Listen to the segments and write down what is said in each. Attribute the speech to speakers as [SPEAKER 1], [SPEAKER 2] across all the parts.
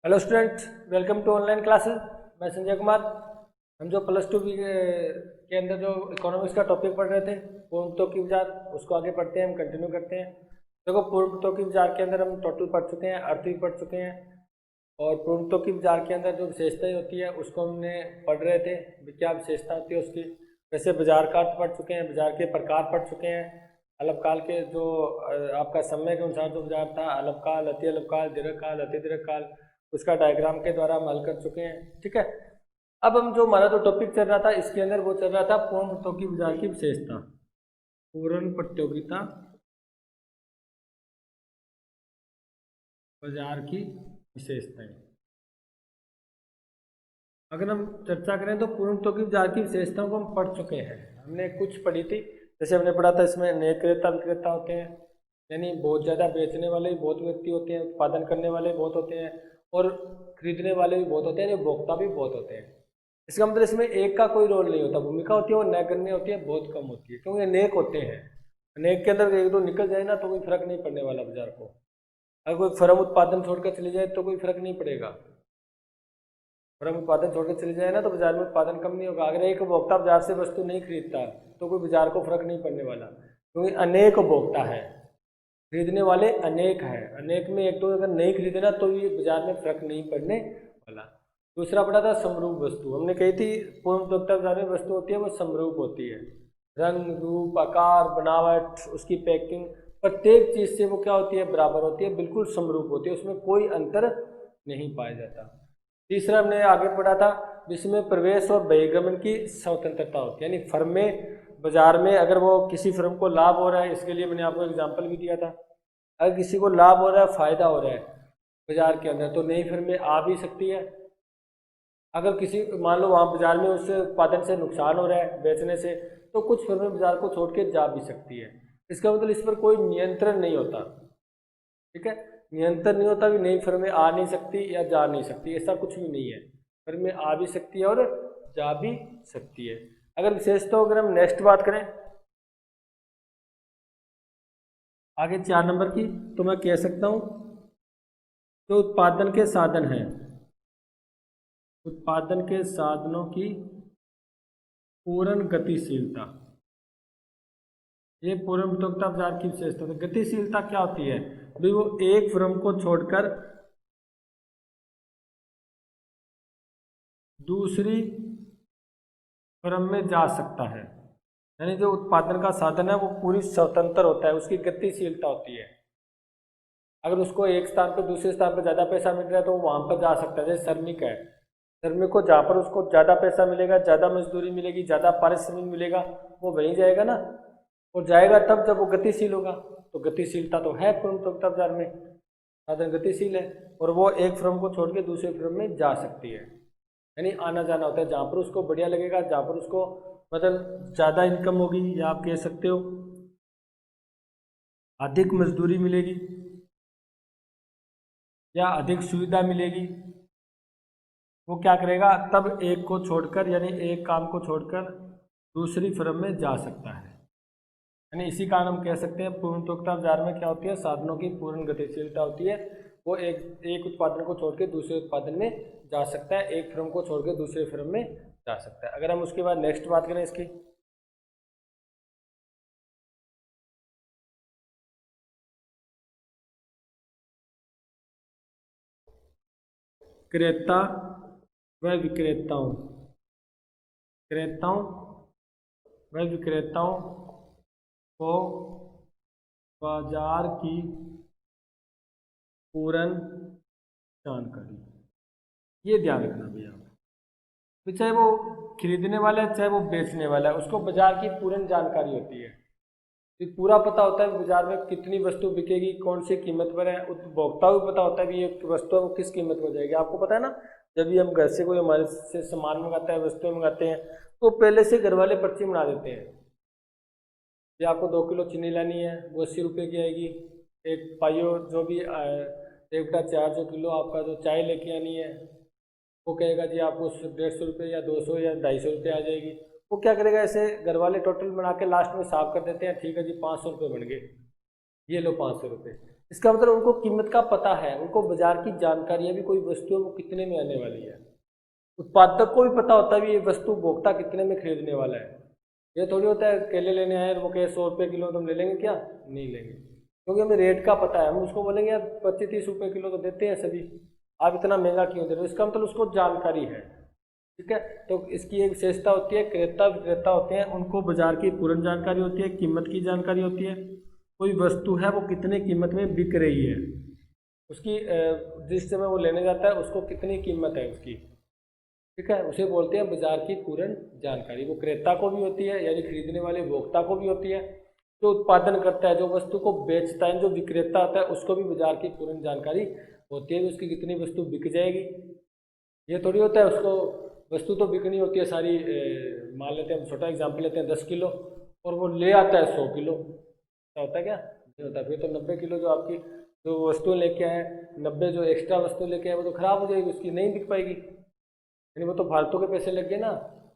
[SPEAKER 1] Hello student, welcome to online classes. मैं संजय कुमार। हम जो +2 के अंदर जो इकोनॉमिक्स का टॉपिक पढ़ रहे थे पूर्णतों की विचार, उसको आगे पढ़ते हैं, हम कंटिन्यू करते हैं। देखो, पूर्णतों की विचार के अंदर हम टोटल पढ़ चुके हैं, अर्थ भी पढ़ चुके हैं, और पूर्णतों की विचार के अंदर जो विशेषताएं होती है उसको हमने पढ़ रहे थे, क्या विशेषता होती है उसकी। वैसे बाजार का अर्थ पढ़ चुके हैं, बाजार के प्रकार पढ़ चुके हैं, अल्पकाल के जो आपका समय के अनुसार जो बाजार था, अल्पकाल, अति अल्पकाल, दीर्घकाल, अति दीर्घकाल, उसका डायग्राम के द्वारा हम हल कर चुके हैं। ठीक है, अब हम जो हमारा जो टॉपिक चल रहा था इसके अंदर वो चल रहा था पूर्ण प्रतियोगी बाजार की विशेषता, पूर्ण प्रतियोगिता बाजार की विशेषताएं। अगर हम चर्चा करें तो पूर्ण प्रतियोगी बाजार की विशेषताओं को हम पढ़ चुके हैं, हमने कुछ पढ़ी थी। जैसे हमने पढ़ा था इसमें अनेक क्रेता विक्रेता होते हैं, यानी बहुत ज़्यादा बेचने वाले भी बहुत व्यक्ति होते हैं, उत्पादन करने वाले भी बहुत होते हैं, और खरीदने वाले भी बहुत होते हैं, उपभोक्ता भी बहुत होते हैं। इसका मतलब इसमें एक का कोई रोल नहीं होता, भूमिका होती है वो नगण्य होती है, बहुत कम होती है, क्योंकि अनेक होते हैं। अनेक के अंदर एक दो निकल जाए ना तो कोई फर्क नहीं पड़ने वाला बाजार को। अगर कोई फर्म उत्पादन छोड़कर चली जाए तो कोई फर्क नहीं पड़ेगा। फर्म उत्पादन छोड़कर चली जाए ना तो बाजार में उत्पादन कम नहीं होगा। अगर एक उपभोक्ता बाजार से वस्तु नहीं खरीदता तो कोई बाजार को फर्क नहीं पड़ने वाला, क्योंकि अनेक उपभोक्ता है, खरीदने वाले अनेक हैं। अनेक में एक तो अगर नहीं खरीदना तो ये बाजार में फर्क नहीं पड़ने वाला। दूसरा पड़ा था समरूप वस्तु। हमने कही थी पूर्ण उपभोक्ता बाजार में वस्तु होती है वो समरूप होती है, रंग रूप आकार बनावट उसकी पैकिंग प्रत्येक चीज से वो क्या होती है, बराबर होती है, बिल्कुल समरूप होती है, उसमें कोई अंतर नहीं पाया जाता। तीसरा हमने आगे पढ़ा था जिसमें प्रवेश और बहिर्गमन की स्वतंत्रता होती है, यानी फर्म में बाजार में अगर वो किसी फर्म को लाभ हो रहा है, इसके लिए मैंने आपको एग्जांपल भी दिया था। अगर किसी को लाभ हो रहा है, फायदा हो रहा है बाजार के अंदर, तो नई फर्म में आ भी सकती है। अगर किसी मान लो वहाँ बाजार में उससे उत्पादन से नुकसान हो रहा है बेचने से, तो कुछ फर्में बाजार को छोड़ के जा भी सकती है। इसका मतलब इस पर कोई नियंत्रण नहीं होता। ठीक है, नियंत्रण नहीं होता, भी नई फर्में आ नहीं सकती या जा नहीं सकती, ऐसा कुछ भी नहीं है। फर्में आ भी सकती है और जा भी सकती है। अगर विशेषता अगर हम नेक्स्ट बात करें आगे 4 नंबर की, तो मैं कह सकता हूँ जो उत्पादन के साधन हैं, उत्पादन के साधनों की पूर्ण गतिशीलता, ये पूर्ण प्रतियोगिता बाजार की विशेषता है। गतिशीलता क्या होती है भाई, वो एक फर्म को छोड़कर दूसरी फर्म में जा सकता है, यानी जो उत्पादन का साधन है वो पूरी स्वतंत्र होता है, उसकी गतिशीलता होती है। अगर उसको एक स्थान पर दूसरे स्थान पर ज़्यादा पैसा मिल रहा है तो वो वहाँ पर जा सकता है। जैसे श्रमिक है, श्रमिक को जहाँ पर उसको ज़्यादा पैसा मिलेगा, ज़्यादा मजदूरी मिलेगी, ज़्यादा पारिश्रमिक मिलेगा, वो वहीं जाएगा ना, और जाएगा तब जब वो गतिशील होगा। तो गतिशीलता तो है पूर्ण प्रतियोगिता बाजार में, साधन गतिशील है, और वो एक फर्म को छोड़ के दूसरे फर्म में जा सकती है, यानी आना जाना होता है जहाँ पर उसको बढ़िया लगेगा, जहाँ पर उसको मतलब ज़्यादा इनकम होगी, या आप कह सकते हो अधिक मजदूरी मिलेगी या अधिक सुविधा मिलेगी, वो क्या करेगा, तब एक को छोड़कर यानी एक काम को छोड़कर दूसरी फर्म में जा सकता है। यानी इसी कारण हम कह सकते हैं पूर्ण प्रतियोगिता बाजार में क्या होती है, साधनों की पूर्ण गतिशीलता होती है। वो एक उत्पादन को छोड़ के दूसरे उत्पादन में जा सकता है, एक फर्म को छोड़ के दूसरे फर्म में जा सकता है। अगर हम उसके बाद नेक्स्ट बात करें इसकी, क्रेता व विक्रेताओं, क्रेताओं व विक्रेताओं को बाजार की पूर्ण जानकारी, ये ध्यान रखना भैया। तो चाहे वो खरीदने वाला है चाहे वो बेचने वाला है, उसको बाजार की पूर्ण जानकारी होती है, तो पूरा पता होता है बाजार में कितनी वस्तु बिकेगी, कौन सी कीमत पर है। उपभोक्ता को पता होता है कि ये वस्तु वो किस कीमत पर जाएगी। आपको पता है ना, जब भी हम घर से कोई हमारे से सामान मंगाता है, वस्तुएं मंगाते हैं, तो पहले से घर वाले पर्ची बना देते हैं कि आपको 2 किलो चीनी लानी है, वो 80 रुपये की आएगी। एक पाइयो जो भी एक बटा 4 जो किलो आपका जो चाय लेके आनी है, वो कहेगा जी आपको 150 रुपये या 200 या 250 रुपये आ जाएगी। वो क्या करेगा, ऐसे घर वाले टोटल बना के लास्ट में साफ कर देते हैं, ठीक है जी 500 रुपये बन गए, ये लो 500 रुपये। इसका मतलब उनको कीमत का पता है, उनको बाजार की जानकारी है भी कोई वस्तु है वो कितने में आने वाली है। उत्पादक को भी पता होता है भी ये वस्तु उपभोक्ता कितने में खरीदने वाला है। ये थोड़ी होता है केले लेने आए वो कहे 100 रुपये किलो, तुम ले लेंगे क्या? नहीं लेंगे, क्योंकि हमें रेट का पता है। हम उसको बोलेंगे यार 25-30 रुपये किलो तो देते हैं सभी, आप इतना महंगा क्यों दे रहे हो? इसका मतलब उसको जानकारी है। ठीक है, तो इसकी एक विशेषता होती है, क्रेता विक्रेता होते हैं उनको बाजार की पूर्ण जानकारी होती है, कीमत की जानकारी होती है। कोई वस्तु है वो कितने कीमत में बिक रही है, उसकी जिस समय वो लेने जाता है उसको कितनी कीमत है उसकी, ठीक है, उसे बोलते हैं बाजार की पूर्ण जानकारी। वो क्रेता को भी होती है, यानी खरीदने वाले उपभोक्ता को भी होती है। जो उत्पादन करता है, जो वस्तु को बेचता है, जो विक्रेता होता है, उसको भी बाजार की पूर्ण जानकारी होती है, उसकी कितनी वस्तु बिक जाएगी। ये थोड़ी होता है उसको वस्तु तो बिकनी होती है सारी, मान लेते हैं हम छोटा एग्जाम्पल लेते हैं 10 किलो और वो ले आता है 100 किलो, क्या होता है? क्या नहीं होता? फिर तो 90 किलो जो आपकी जो वस्तु लेके आए, 90 जो एक्स्ट्रा वस्तु लेके आए वो तो खराब हो जाएगी, उसकी नहीं बिक पाएगी, यानी वो तो फालतू के पैसे लग गए ना।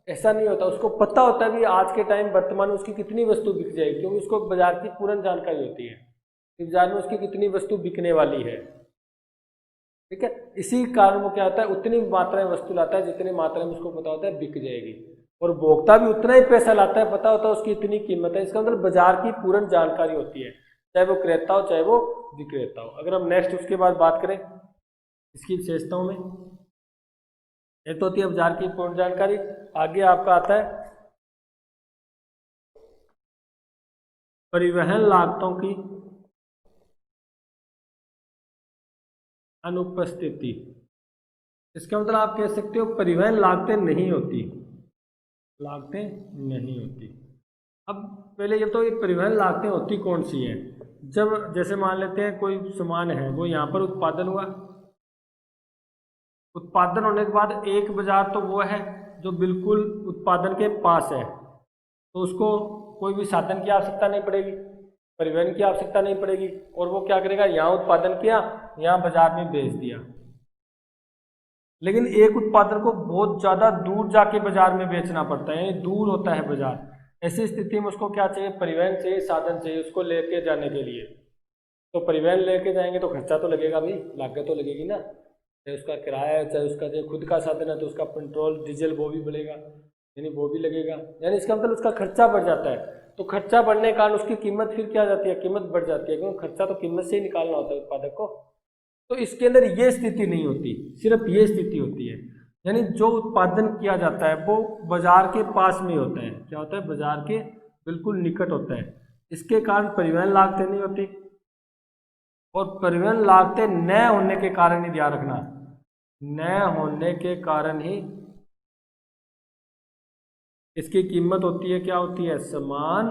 [SPEAKER 1] ऐसा नहीं होता, उसको पता होता है कि आज के टाइम वर्तमान में उसकी कितनी वस्तु बिक जाएगी, क्योंकि उसको बाजार की पूर्ण जानकारी होती है कि बाजार में उसकी कितनी वस्तु बिकने वाली है। ठीक है, इसी कारण वो क्या होता है, उतनी मात्रा में वस्तु लाता है जितनी मात्रा में उसको पता होता है बिक जाएगी, और उपभोक्ता भी उतना ही पैसा लाता है, पता होता है उसकी इतनी कीमत है। इसका मतलब बाजार की पूर्ण जानकारी होती है, चाहे वो क्रेता हो चाहे वो विक्रेता हो। अगर हम नेक्स्ट उसके बाद बात करें इसकी विशेषताओं में, ये तो होती है बाजार की पूर्ण जानकारी। आगे आपका आता है परिवहन लागतों की अनुपस्थिति। इसका मतलब आप कह सकते हो परिवहन लागतें नहीं होती, लागतें नहीं होती। अब पहले ये तो ये परिवहन लागतें होती कौन सी हैं? जब जैसे मान लेते हैं कोई सामान है वो यहाँ पर उत्पादन हुआ, उत्पादन होने के बाद एक बाजार तो वो है जो बिल्कुल उत्पादन के पास है, तो उसको कोई भी साधन की आवश्यकता नहीं पड़ेगी, परिवहन की आवश्यकता नहीं पड़ेगी, और वो क्या करेगा, यहाँ उत्पादन किया, यहाँ बाजार में बेच दिया। लेकिन एक उत्पादन को बहुत ज़्यादा दूर जाके बाजार में बेचना पड़ता है, यानी दूर होता है बाजार। ऐसी स्थिति में उसको क्या चाहिए, परिवहन चाहिए, साधन चाहिए उसको लेके जाने के लिए। तो परिवहन लेके जाएंगे तो खर्चा तो लगेगा भाई, लागत तो लगेगी ना, चाहे उसका किराया है चाहे उसका जो खुद का साधन है तो उसका पेट्रोल डीजल वो भी बढ़ेगा, यानी वो भी लगेगा, यानी इसका मतलब उसका खर्चा बढ़ जाता है। तो खर्चा बढ़ने के कारण उसकी कीमत फिर क्या जाती है, कीमत बढ़ जाती है, क्योंकि खर्चा तो कीमत से ही निकालना होता है उत्पादक को। तो इसके अंदर ये स्थिति नहीं होती, सिर्फ ये स्थिति होती है, यानी जो उत्पादन किया जाता है वो बाजार के पास में होता है। क्या होता है, बाजार के बिल्कुल निकट होता है, इसके कारण परिवहन लागतें नहीं होती। और परिवहन लागतें न होने के कारण ही, ध्यान रखना, न होने के कारण ही इसकी कीमत होती है, क्या होती है, समान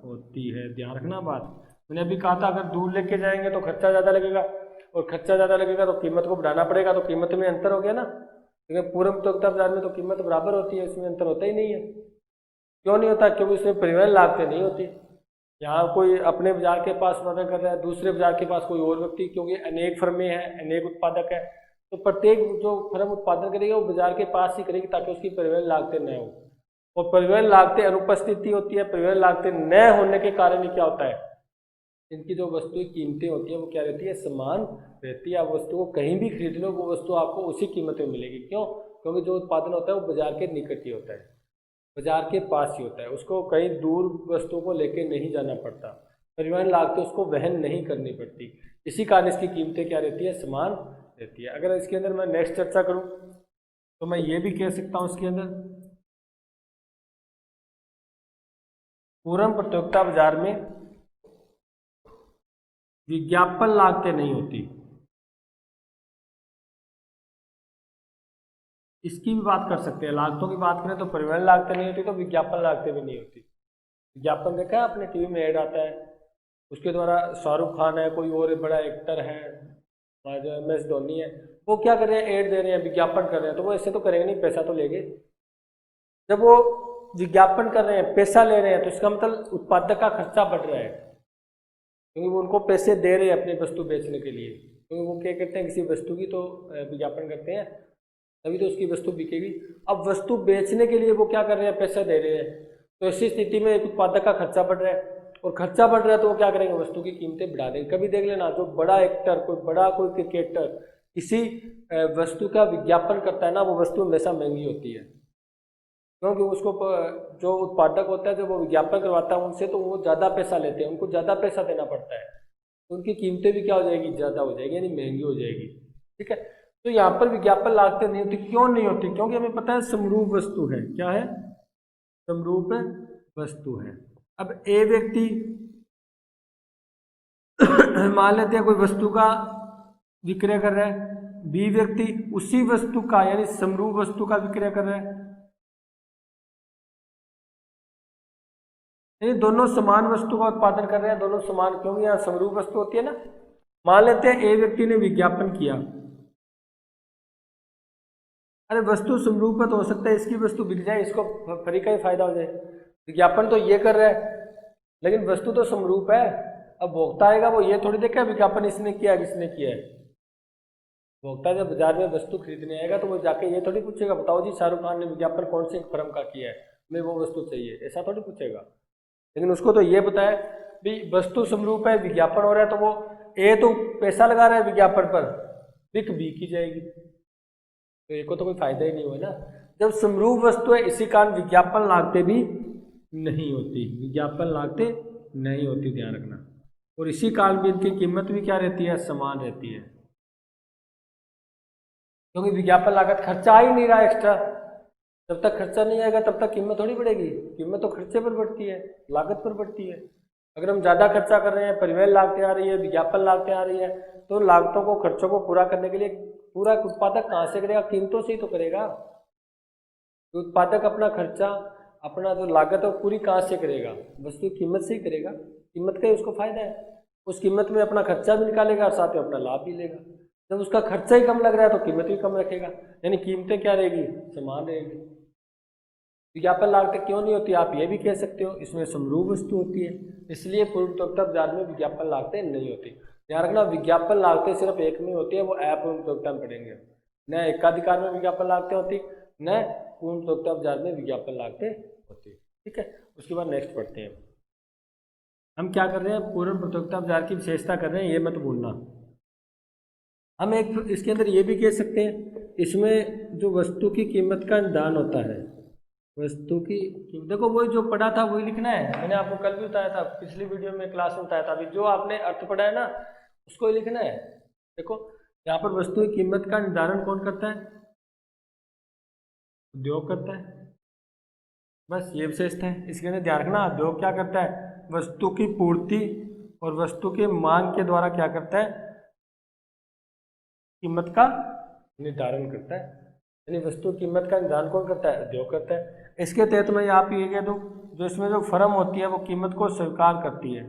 [SPEAKER 1] होती है। ध्यान रखना बात, मैंने अभी कहा था अगर दूर लेके जाएंगे तो खर्चा ज़्यादा लगेगा, और खर्चा ज़्यादा लगेगा तो कीमत को बढ़ाना पड़ेगा, तो कीमत में अंतर हो गया ना। लेकिन पूर्ण उपभोक्ता बाजार में तो कीमत बराबर होती है, इसमें अंतर होता ही नहीं है। क्यों नहीं होता, क्योंकि इसमें परिवहन लागतें नहीं होती। यहाँ कोई अपने बाजार के पास उत्पादन कर रहा है, दूसरे बाजार के पास कोई और व्यक्ति, क्योंकि अनेक फर्में हैं, अनेक उत्पादक है, तो प्रत्येक जो फर्म उत्पादन करेगी वो बाजार के पास ही करेगी ताकि उसकी परिवहन लागतें न हो। और परिवहन लागतें अनुपस्थिति होती है, परिवहन लागतें न होने के कारण ही क्या होता है, इनकी जो वस्तु की कीमतें होती है वो क्या रहती है, समान रहती है। आप वस्तु को कहीं भी खरीद लो वो वस्तु आपको उसी कीमत में मिलेगी। क्यों? क्योंकि जो उत्पादन होता है वो बाजार के निकट ही होता है, बाजार के पास ही होता है, उसको कहीं दूर वस्तुओं को लेके नहीं जाना पड़ता, परिवहन लागतें उसको वहन नहीं करनी पड़ती, इसी कारण इसकी कीमतें क्या रहती है, समान रहती है। अगर इसके अंदर मैं नेक्स्ट चर्चा करूं तो मैं ये भी कह सकता हूं इसके अंदर पूर्ण प्रतियोगिता बाजार में विज्ञापन लागतें नहीं होती। इसकी भी बात कर सकते हैं, लागतों की बात करें तो परिवहन लागतें नहीं होती तो विज्ञापन लागतें भी नहीं होती। विज्ञापन देखा है आपने, टीवी में ऐड आता है, उसके द्वारा शाहरुख खान है, कोई और बड़ा एक्टर है, जो MS धोनी है, वो क्या कर रहे हैं, ऐड दे रहे हैं, विज्ञापन कर रहे हैं, तो वो ऐसे तो करेंगे नहीं, पैसा तो लेंगे। जब वो विज्ञापन कर रहे हैं, पैसा ले रहे हैं, तो इसका मतलब उत्पादक का खर्चा बढ़ रहा है, क्योंकि वो उनको पैसे दे रहे हैं अपनी वस्तु बेचने के लिए। क्योंकि वो क्या करते हैं, किसी वस्तु की तो विज्ञापन करते हैं तभी तो उसकी वस्तु बिकेगी। अब वस्तु बेचने के लिए वो क्या कर रहे हैं, पैसा दे रहे हैं, तो ऐसी स्थिति में एक उत्पादक का खर्चा बढ़ रहा है, और खर्चा बढ़ रहा है तो वो क्या करेंगे, वस्तु की कीमतें बढ़ा देंगे। कभी देख लेना, जो बड़ा एक्टर, कोई क्रिकेटर किसी वस्तु का विज्ञापन करता है ना, वो वस्तु हमेशा महंगी होती है, क्योंकि उसको जो उत्पादक होता है, जो वो विज्ञापन करवाता है उनसे, तो वो ज़्यादा पैसा लेते हैं, उनको ज़्यादा पैसा देना पड़ता है, तो उनकी कीमतें भी क्या हो जाएगी, ज़्यादा हो जाएगी, यानी महंगी हो जाएगी। ठीक है, तो यहाँ पर विज्ञापन लागतें नहीं होती। क्यों नहीं होती? क्योंकि हमें पता है समरूप वस्तु है। क्या है? समरूप वस्तु है। अब ए व्यक्ति मान लेते हैं कोई वस्तु का विक्रय कर रहा है, बी व्यक्ति उसी वस्तु का यानी समरूप वस्तु का विक्रय कर रहा है, यानी दोनों समान वस्तु का उत्पादन कर रहे हैं, दोनों समान, क्योंकि यहाँ समरूप वस्तु होती है ना। मान लेते हैं ए व्यक्ति ने विज्ञापन किया, अरे वस्तु समरूप तो हो सकता है इसकी वस्तु बिक जाए, इसको फ्री का ही फायदा हो जाए। विज्ञापन तो ये कर रहा है, लेकिन वस्तु तो समरूप है। अब भोक्ता आएगा, वो ये थोड़ी देखेगा विज्ञापन इसने किया किसने किया है। भोक्ता जब बाजार में वस्तु खरीदने आएगा तो वो जाके ये थोड़ी पूछेगा, बताओ जी शाहरुख खान ने विज्ञापन कौन से फर्म का किया है, हमें वो वस्तु चाहिए, ऐसा थोड़ी पूछेगा। लेकिन उसको तो ये पता है भी वस्तु समरूप है, विज्ञापन हो रहा है, तो वो ए तो पैसा लगा रहा है विज्ञापन पर, बिक बी की जाएगी, तो ए को तो कोई फायदा ही नहीं हुआ ना। जब समरूप वस्तु है, इसी कारण विज्ञापन लागतें भी नहीं होती, विज्ञापन लागतें नहीं होती, ध्यान रखना। और इसी कारण भी इनकी कीमत भी क्या रहती है, समान रहती है, क्योंकि विज्ञापन लागत खर्चा आ ही नहीं रहा एक्स्ट्रा। जब तक खर्चा नहीं आएगा तब तक कीमत थोड़ी बढ़ेगी, कीमत तो खर्चे पर बढ़ती है, लागत पर बढ़ती है। अगर हम ज़्यादा खर्चा कर रहे हैं, परिवहन लागतें आ रही है, विज्ञापन लागतें आ रही है, तो लागतों को, खर्चों को पूरा करने के लिए पूरा उत्पादक कहाँ से करेगा, कीमतों से ही तो करेगा। तो उत्पादक अपना खर्चा, अपना जो लागत है वो पूरी कहाँ से करेगा, वस्तु की कीमत से ही करेगा, कीमत का ही उसको फायदा है। उस कीमत में अपना खर्चा भी निकालेगा और साथ में अपना लाभ भी लेगा। जब उसका खर्चा ही कम लग रहा है तो कीमत भी कम रखेगा, यानी कीमतें क्या रहेगी, समान रहेगी। विज्ञापन लागतें क्यों नहीं होती, आप ये भी कह सकते हो, इसमें समरूप वस्तु होती है, इसलिए पूर्णोत्तर बाजार में विज्ञापन लागतें नहीं होती। ध्यान रखना, विज्ञापन लागतें सिर्फ एक में होती है, वो अपूर्णोत्तर में पढ़ेंगे। न एकाधिकार में विज्ञापन लागतें होती, न पूर्णोत्तर बाजार में विज्ञापन लागतें होती। ठीक है, उसके बाद नेक्स्ट पढ़ते हैं। हम क्या कर रहे हैं, पूर्ण प्रतियोगिता बाजार की विशेषता कर रहे हैं, ये मत भूलना। हम एक इसके अंदर ये भी कह सकते हैं, इसमें जो वस्तु की कीमत का निर्धारण होता है, वस्तु की कीमत, देखो वही जो पढ़ा था वही लिखना है। मैंने आपको कल भी बताया था, पिछली वीडियो में क्लास में बताया था, अभी जो आपने अर्थ पढ़ा है ना उसको ही लिखना है। देखो यहाँ पर वस्तु की कीमत का निर्धारण कौन करता है, उद्योग करता है, बस ये विशेषता है। इसके अंदर ध्यान रखना, उद्योग क्या करता है, वस्तु की पूर्ति और वस्तु के मांग के द्वारा क्या करता है, कीमत का निर्धारण करता है। यानी वस्तु कीमत का निर्धारण कौन करता है, उद्योग करता है। इसके तहत मैं आप ये कह दूं, जो इसमें जो फर्म होती है वो कीमत को स्वीकार करती है।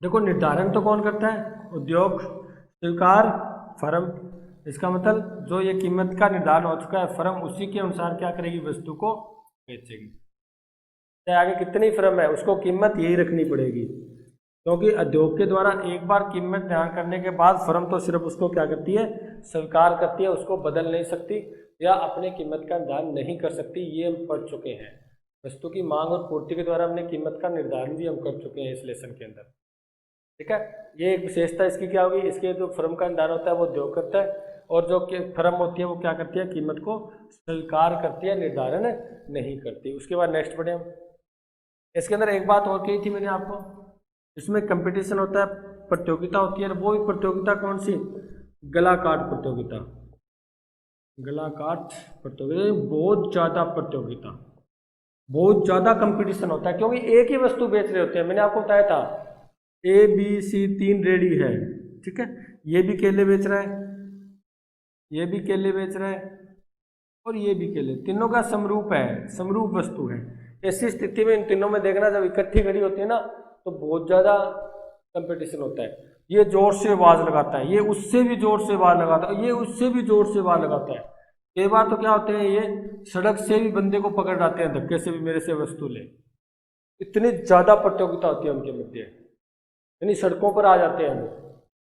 [SPEAKER 1] देखो निर्धारण तो कौन करता है, उद्योग, स्वीकार फर्म। इसका मतलब जो ये कीमत का निर्धारण हो चुका है, फर्म उसी के अनुसार क्या करेगी, वस्तु को बेचेगी। चाहे आगे कितनी फर्म है उसको कीमत यही रखनी पड़ेगी, क्योंकि उद्योग के द्वारा एक बार कीमत निर्धारण करने के बाद फर्म तो सिर्फ उसको क्या करती है, स्वीकार करती है, उसको बदल नहीं सकती या अपने कीमत का निर्धारण नहीं कर सकती। ये हम पढ़ चुके हैं, वस्तु की मांग और पूर्ति के द्वारा हमने कीमत का निर्धारण भी हम कर चुके हैं इस लेसन के अंदर। ठीक है, ये एक विशेषता इसकी क्या होगी, इसके जो फर्म का निर्धारण होता है वो उद्योग करता है, और जो फर्म होती है वो क्या करती है, कीमत को स्वीकार करती है, निर्धारण नहीं करती। उसके बाद नेक्स्ट बढ़े हम। इसके अंदर एक बात और कही थी मैंने आपको, इसमें कंपटीशन होता है, प्रतियोगिता होती है, वो भी प्रतियोगिता कौन सी, गला काट प्रतियोगिता। गला काट प्रतियोगिता बहुत ज़्यादा प्रतियोगिता, बहुत ज़्यादा कंपटीशन होता है, क्योंकि एक ही वस्तु बेच रहे होते हैं। मैंने आपको बताया था ए बी सी 3 रेडी है, ठीक है, ये भी केले बेच रहा है, ये भी केले बेच रहा है और ये भी केले, तीनों का समरूप है, समरूप वस्तु है। ऐसी स्थिति में इन तीनों में देखना, जब इकट्ठी खड़ी होती है ना तो बहुत ज़्यादा कंपटीशन होता है। ये जोर से आवाज़ लगाता है, ये उससे भी जोर से आवाज़ लगाता है, ये उससे भी जोर से आवाज़ लगाता है। कई बार तो क्या होते हैं, ये सड़क से भी बंदे को पकड़ लाते हैं, धक्के से भी मेरे से वस्तु ले। इतनी ज़्यादा प्रतियोगिता होती है उनके मध्य, यानी सड़कों पर आ जाते हैं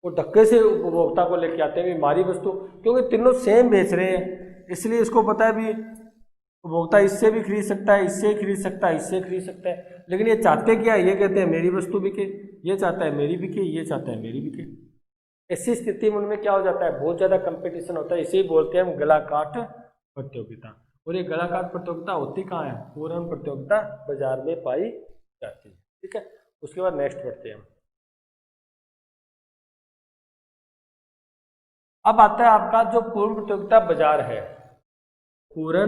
[SPEAKER 1] वो धक्के से उपभोक्ता को लेके आते हैं भी हमारी वस्तु, क्योंकि तीनों सेम बेच रहे हैं, इसलिए इसको पता है भी उपभोक्ता इससे भी खरीद सकता है, इससे खरीद सकता है, इससे खरीद सकता है, लेकिन ये चाहते क्या है? ये कहते हैं मेरी वस्तु बिके, ये चाहता है मेरी बिके, ये चाहता है मेरी बिके। ऐसी स्थिति में उनमें क्या हो जाता है? बहुत ज़्यादा कंपटीशन होता है। इसे ही बोलते हैं हम गला काट प्रतियोगिता। और ये गला काट प्रतियोगिता होती कहाँ है? पूर्ण प्रतियोगिता बाजार में पाई जाती है। ठीक है, उसके बाद नेक्स्ट बढ़ते हैं हम। अब आता है आपका जो पूर्ण प्रतियोगिता बाजार है, पूर्ण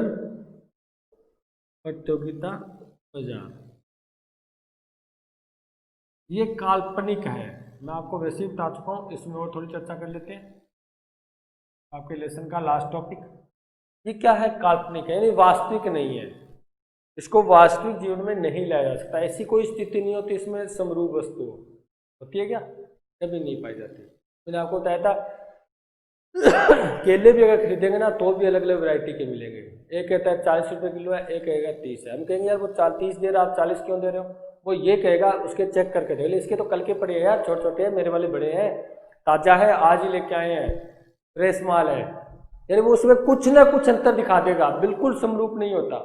[SPEAKER 1] प्रतियोगिता बाजार, ये काल्पनिक है। मैं आपको वैसे ही बता चुका हूँ, इसमें और थोड़ी चर्चा कर लेते हैं। आपके लेसन का लास्ट टॉपिक, ये क्या है? काल्पनिक है, यानी वास्तविक नहीं है। इसको वास्तविक जीवन में नहीं लाया जा सकता। ऐसी कोई स्थिति नहीं होती इसमें समरूप वस्तु होती है क्या? कभी नहीं पाई जाती। मैंने आपको बताया था केले भी अगर खरीदेंगे ना तो भी अलग अलग वैरायटी के मिलेंगे। एक कहता है 40 रुपये किलो है, एक कहेगा 30 है। हम कहेंगे यार वो 30 दे रहा, आप 40 क्यों दे रहे हो? वो ये कहेगा, उसके चेक करके देख ले, इसके तो कल के पड़े हैं यार, छोटे छोटे हैं, मेरे वाले बड़े हैं, ताज़ा है, आज ही लेके आए हैं, फ्रेश माल है। यानी वो उसमें कुछ ना कुछ अंतर दिखा देगा, बिल्कुल समरूप नहीं होता।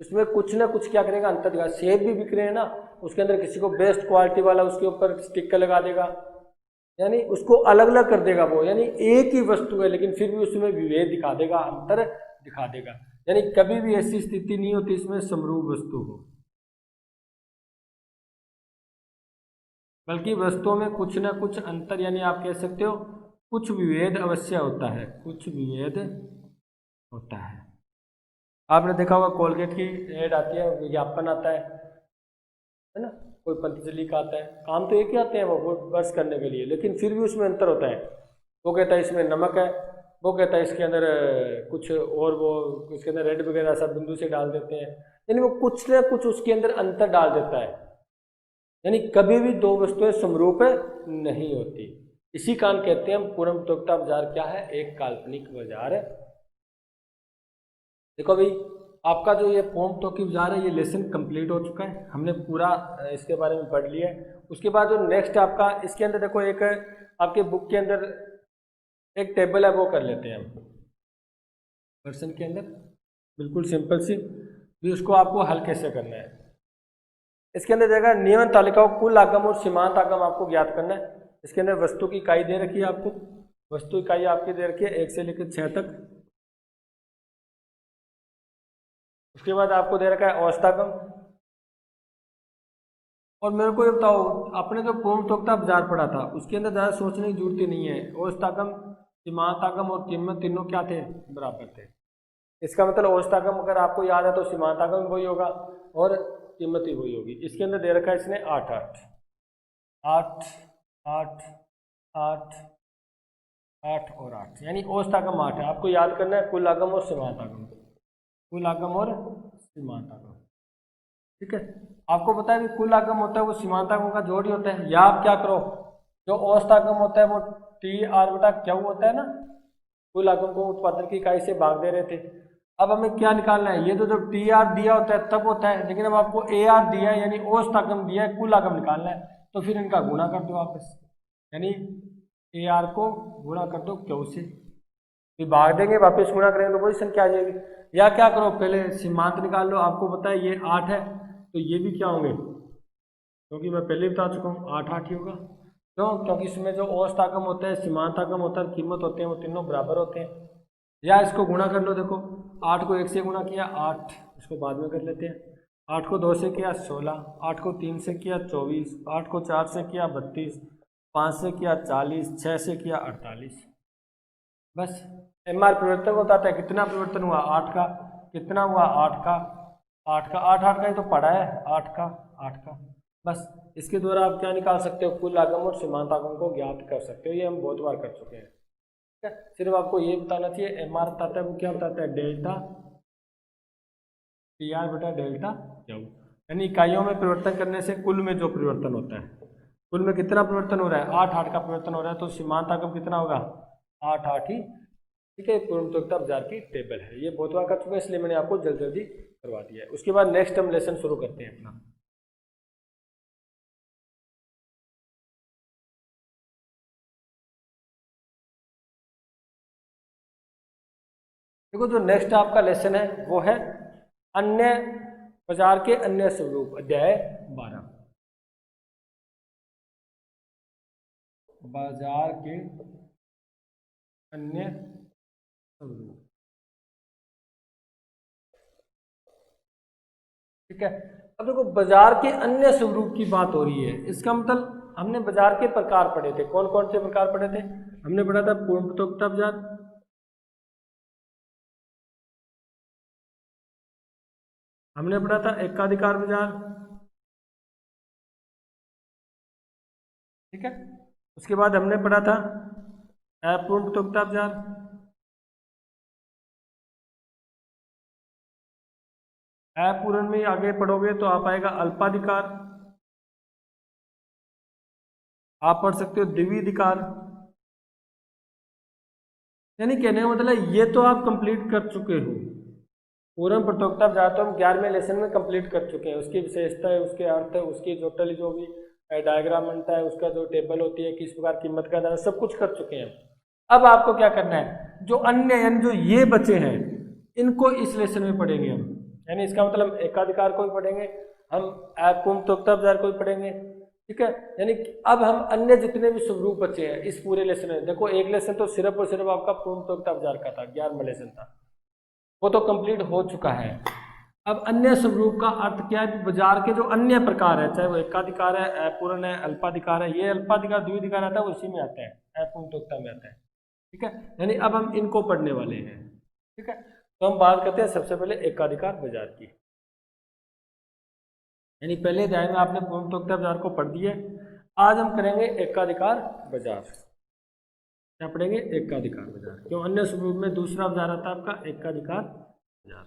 [SPEAKER 1] इसमें कुछ ना कुछ क्या करेगा? अंतर दिखा। सेब भी बिक रहे हैं ना, उसके अंदर किसी को बेस्ट क्वालिटी वाला उसके ऊपर स्टिकर लगा देगा, यानी उसको अलग अलग कर देगा वो। यानी एक ही वस्तु है लेकिन फिर भी उसमें विभेद दिखा देगा, अंतर दिखा देगा। यानी कभी भी ऐसी स्थिति नहीं होती इसमें समरूप वस्तु हो, बल्कि वस्तुओं में कुछ ना कुछ अंतर, यानी आप कह सकते हो कुछ विभेद अवश्य होता है, कुछ विभेद होता है। आपने देखा होगा कोलगेट की एड आती है, विज्ञापन आता है ना? कोई पतंजलि का आता है, काम तो एक ही आते हैं वो ब्रश करने के लिए, लेकिन फिर भी उसमें अंतर होता है। वो कहता है इसमें नमक है, वो कहता है इसके अंदर कुछ और, वो इसके अंदर रेड वगैरह सब बिंदु से डाल देते हैं। यानी वो कुछ ना कुछ उसके अंदर अंतर डाल देता है। यानी कभी भी दो वस्तुएं समरूप नहीं होती। इसी कारण कहते हैं हम पूर्ण प्रतियोगिता बाजार क्या है? एक काल्पनिक बाजार है। देखो भाई, आपका जो ये पूर्ण प्रतियोगिता बाजार है, ये लेसन कंप्लीट हो चुका है, हमने पूरा इसके बारे में पढ़ लिया है। उसके बाद जो नेक्स्ट आपका इसके अंदर देखो, एक आपके बुक के अंदर एक टेबल है, वो कर लेते हैं हम पर्सन के अंदर, बिल्कुल सिंपल सी, भी उसको आपको हल कैसे करना है। इसके अंदर देखा नियमन तालिकाओं, कुल आगम और सीमांत आगम आपको ज्ञात करना है। इसके अंदर वस्तु की इकाई दे रखी है आपको, वस्तु इकाई आपकी दे रखी है 1 से लेकर 6 तक। उसके बाद आपको दे रखा है औसतागम। और मेरे को ये बताओ, आपने जो पूर्ण प्रतियोगिता बाजार पढ़ा था उसके अंदर ज़्यादा सोचने की जरूरत ही नहीं है। औसतागम, सीमांतागम और कीमत तीनों क्या थे? बराबर थे। इसका मतलब औसतागम अगर आपको याद है तो सीमांतागम वही होगा और कीमत ही वही होगी। इसके अंदर दे रखा है इसने 8 8 8 8 8 8 और 8, यानी औसतागम 8 है। आपको याद करना है कुल आगम और सीमांत आगम, कुल आगम और सीमांत आगम। ठीक है, आपको पता है कि कुल आगम होता है वो सीमांत आगम का जोड़ ही होता है। या आप क्या करो, जो औसत आगम होता है वो टी आर बटा क्यू होता है ना, कुल आगम को उत्पादन की इकाई से भाग दे रहे थे। अब हमें क्या निकालना है? ये तो जब टी आर दिया होता है तब होता है, लेकिन अब आपको ए आर दिया है यानी औसत आगम दिया है, कुल आगम निकालना है, तो फिर इनका गुणा कर दो वापस, यानी ए आर को गुणा कर दो क्यू से, फिर भाग देंगे, वापस गुणा करेंगे तो वही संख्या आ जाएगी। या क्या करो, पहले सीमांत निकाल लो। आपको पता है ये 8 है तो ये भी क्या होंगे, क्योंकि मैं पहले बता चुका हूँ 8 8 ही होगा। क्यों? क्योंकि इसमें जो औसत आगम होता है, सीमांत आगम होता है, कीमत होते हैं, वो तीनों बराबर होते हैं। या इसको गुणा कर लो, देखो 8 को 1 से गुणा किया 8, इसको बाद में कर लेते हैं। 8 को 2 से किया 16, 8 को 3 से किया 24, 8 को 4 से किया 32, 5 से किया 40, 6 से किया 48। बस एम आर परिवर्तन को बताता है कितना परिवर्तन हुआ 8 का, कितना हुआ 8 का, 8 का, 8 8 का ही तो पड़ा है, 8 का 8 का। बस इसके द्वारा आप क्या निकाल सकते हो? कुल आगम और सीमांत आगम को ज्ञात कर सकते हो। ये हम बहुत बार कर चुके हैं। ठीक है, सिर्फ आपको ये बताना चाहिए एम आर बताता है वो क्या बताता है? डेल्टा टी आर बटा डेल्टा क्यू, यानी इकाइयों में परिवर्तन करने से कुल में जो परिवर्तन होता है, कुल में कितना परिवर्तन हो रहा है? 8 8 का परिवर्तन हो रहा है, तो सीमांत आगम कितना होगा? 8 8 ही। ठीक है, पूर्ण प्रतियोगिता बाजार की टेबल है, ये बहुत बार कर चुके हैं इसलिए मैंने आपको जल्दी जल्दी करवा दिया है। उसके बाद नेक्स्ट हम लेसन शुरू करते हैं अपना। देखो जो नेक्स्ट आपका लेसन है वो है अन्य बाजार के अन्य स्वरूप, अध्याय 12, बाजार के अन्य स्वरूप। ठीक है, अब देखो बाजार के अन्य स्वरूप की बात हो रही है, इसका मतलब हमने बाजार के प्रकार पढ़े थे। कौन कौन से प्रकार पढ़े थे? हमने पढ़ा था पूर्ण प्रतियोगिता बाजार, हमने पढ़ा था एकाधिकार बाजार, ठीक है। उसके बाद हमने पढ़ा था अपूर्ण प्रतियोगिता बाजार, अपूर्ण में आगे पढ़ोगे तो आप आएगा अल्पाधिकार, आप पढ़ सकते हो द्विधिकार। यानी कहने का मतलब ये तो आप कंप्लीट कर चुके हो। पूर्ण प्रतियोगिता बाजार तो हम 11वें लेसन में कंप्लीट कर चुके हैं, उसकी विशेषता है, उसके अर्थ है, उसकी टोटली जो भी डायग्राम बनता है, उसका जो टेबल होती है, किस प्रकार कीमत का दाना, सब कुछ कर चुके हैं। अब आपको क्या करना है, जो अन्य यानी जो ये बचे हैं इनको इस लेसन में पढ़ेंगे हम। यानी इसका मतलब एकाधिकार को भी पढ़ेंगे हम, अपूर्ण प्रतियोगिता बाजार को भी पढ़ेंगे, ठीक है। यानी अब हम अन्य जितने भी स्वरूप बचे हैं इस पूरे लेसन में, देखो एक लेसन तो सिर्फ और सिर्फ आपका पूर्ण प्रतियोगिता बाजार का था, 11वां लेसन था, वो तो कंप्लीट हो चुका है। अब अन्य स्वरूप का अर्थ क्या है? बाजार के जो अन्य प्रकार है, चाहे वो एकाधिकार है, अपूर्ण है, अल्पाधिकार है, ये अल्पाधिकार द्विधिकार आता है उसी में आता है, अपूर्ण प्रतियोगिता में आता है, ठीक है। यानी अब हम इनको पढ़ने वाले हैं, ठीक है। तो हम बात करते हैं सबसे पहले एकाधिकार बाजार की। यानी पहले अध्याय में आपने पूर्ण प्रतियोगिता बाजार को पढ़ दिया, आज हम करेंगे एकाधिकार बाजार। क्या पढ़ेंगे? एकाधिकार बाजार। क्यों? अन्य स्वरूप में दूसरा बाजार आता है आपका एकाधिकार बाजार।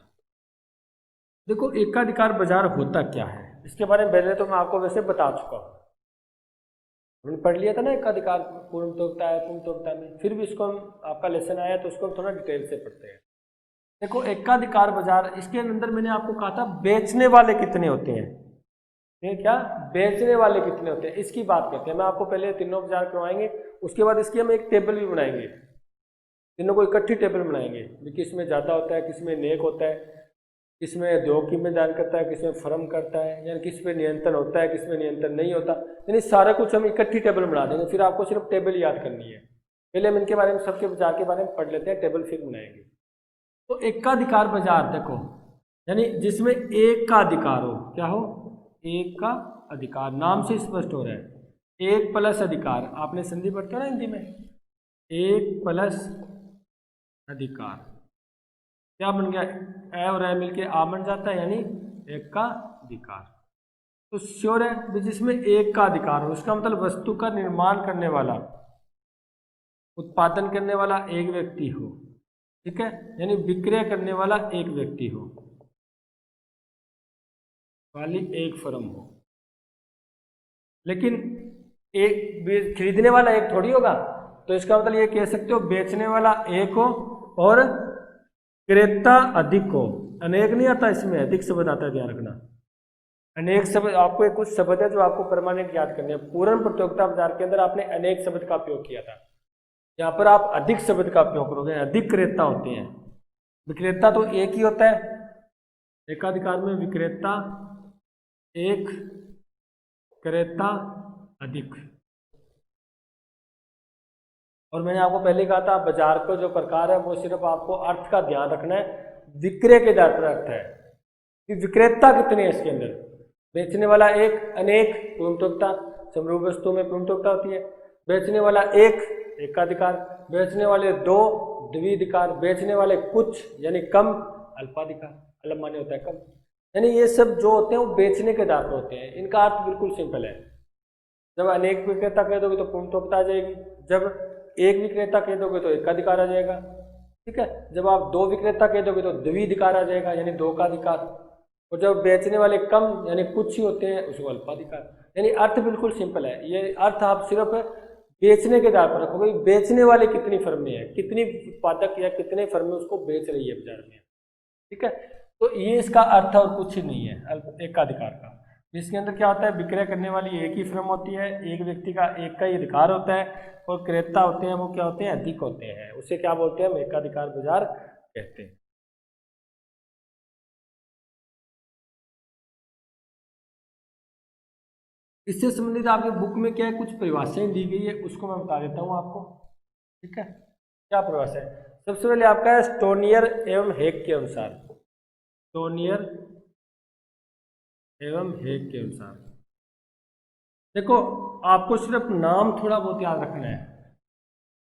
[SPEAKER 1] देखो एकाधिकार बाजार होता क्या है, इसके बारे में पहले तो मैं आपको वैसे बता चुका हूँ, हमने पढ़ लिया था ना एकाधिकार पूर्ण प्रतियोगिता है पूर्ण प्रतियोगिता में, फिर भी इसको हम आपका लेसन आया तो उसको हम थोड़ा डिटेल से पढ़ते हैं। देखो एकाधिकार बाजार, इसके अंदर मैंने आपको कहा था बेचने वाले कितने होते हैं, ये क्या बेचने वाले कितने होते हैं इसकी बात करते हैं। मैं आपको पहले तीनों बाजार करवाएंगे, उसके बाद इसकी हम एक टेबल भी बनाएंगे, तीनों को इकट्ठी टेबल बनाएंगे, किस में ज़्यादा होता है, किस में नेक होता है, किस में उद्योग की में दान करता है, किस में फर्म करता है, यानी किस पे नियंत्रण होता है, किस में नियंत्रण नहीं होता, यानी सारा कुछ हम इकट्ठी टेबल बना देंगे। फिर आपको सिर्फ टेबल याद करनी है, पहले हम इनके बारे में सबके बाजार के बारे में पढ़ लेते हैं, टेबल फिर बनाएंगे। तो एकाधिकार बाजार देखो, यानी जिसमें एक का अधिकार हो, क्या हो? एक का अधिकार, नाम से स्पष्ट हो रहा है, एक प्लस अधिकार, आपने संधि पढ़ते हो ना हिंदी में, एक प्लस अधिकार, क्या बन गया? ए और ए मिलके आ बन जाता है, यानी एक का अधिकार। तो श्योर है जिसमें एक का अधिकार हो, उसका मतलब वस्तु का निर्माण करने वाला, उत्पादन करने वाला एक व्यक्ति हो, ठीक है, यानी विक्रय करने वाला एक व्यक्ति हो, वाली एक फर्म हो। लेकिन एक खरीदने वाला एक थोड़ी होगा, तो इसका मतलब ये कह सकते हो बेचने वाला एक हो और क्रेता अधिक हो। अनेक नहीं आता इसमें, अधिक शब्द आता है, ध्यान रखना। अनेक शब्द आपको एक कुछ शब्द है जो आपको परमानेंट याद करने हैं। पूर्ण प्रतियोगिता बाजार के अंदर आपने अनेक शब्द का उपयोग किया था, यहाँ पर आप अधिक शब्द का उपयोग करोगे, अधिक क्रेता होते हैं। विक्रेता तो एक ही होता है, एकाधिकार में विक्रेता एक, क्रेता अधिक। और मैंने आपको पहले कहा था बाजार का जो प्रकार है वो सिर्फ आपको अर्थ का ध्यान रखना है, विक्रय के आधार पर अर्थ है कि विक्रेता कितने हैं इसके अंदर। बेचने वाला एक, अनेक पूर्ण प्रतियोगिता, समरूप वस्तु में पूर्ण प्रतियोगिता होती है। बेचने वाला एक, एकाधिकार। बेचने वाले दो, द्विधिकार। बेचने वाले कुछ यानी कम, अल्पाधिकार। अल्प माने होता है कम, यानी ये सब जो होते हैं वो बेचने के आधार पर होते हैं। इनका अर्थ बिल्कुल सिंपल है। जब अनेक विक्रेता कह दोगे तो पूर्ण प्रतियोगिता आ जाएगी, जब एक विक्रेता कह दोगे तो एकाधिकार आ जाएगा, ठीक है। जब आप दो विक्रेता कह दोगे तो द्विधिकार आ जाएगा, यानी दो का अधिकार। और जब बेचने वाले कम यानी कुछ ही होते हैं उसको अल्पाधिकार। यानी अर्थ बिल्कुल सिंपल है, ये अर्थ आप सिर्फ बेचने के आधार पर रखोगे, बेचने वाले कितनी फर्में हैं, कितनी उत्पादक या कितने फर्में उसको बेच रही है बाजार में, ठीक है। तो ये इसका अर्थ और कुछ ही नहीं है एकाधिकार का। जिसके अंदर क्या होता है, विक्रय करने वाली एक ही फर्म होती है, एक व्यक्ति का एक का ही अधिकार होता है, और क्रेता होते हैं वो क्या होते हैं, अधिक होते हैं। उसे क्या बोलते हैं, हम एकाधिकार बाजार कहते हैं। इससे संबंधित आपके बुक में क्या है, कुछ परिभाषाएं दी गई है, उसको मैं बता देता हूँ आपको। ठीक है, क्या परिभाषा है? सबसे पहले आपका है स्टोनियर एवं हेग के अनुसार। स्टोनियर एवं हेग के अनुसार देखो, आपको सिर्फ नाम थोड़ा बहुत याद रखना है।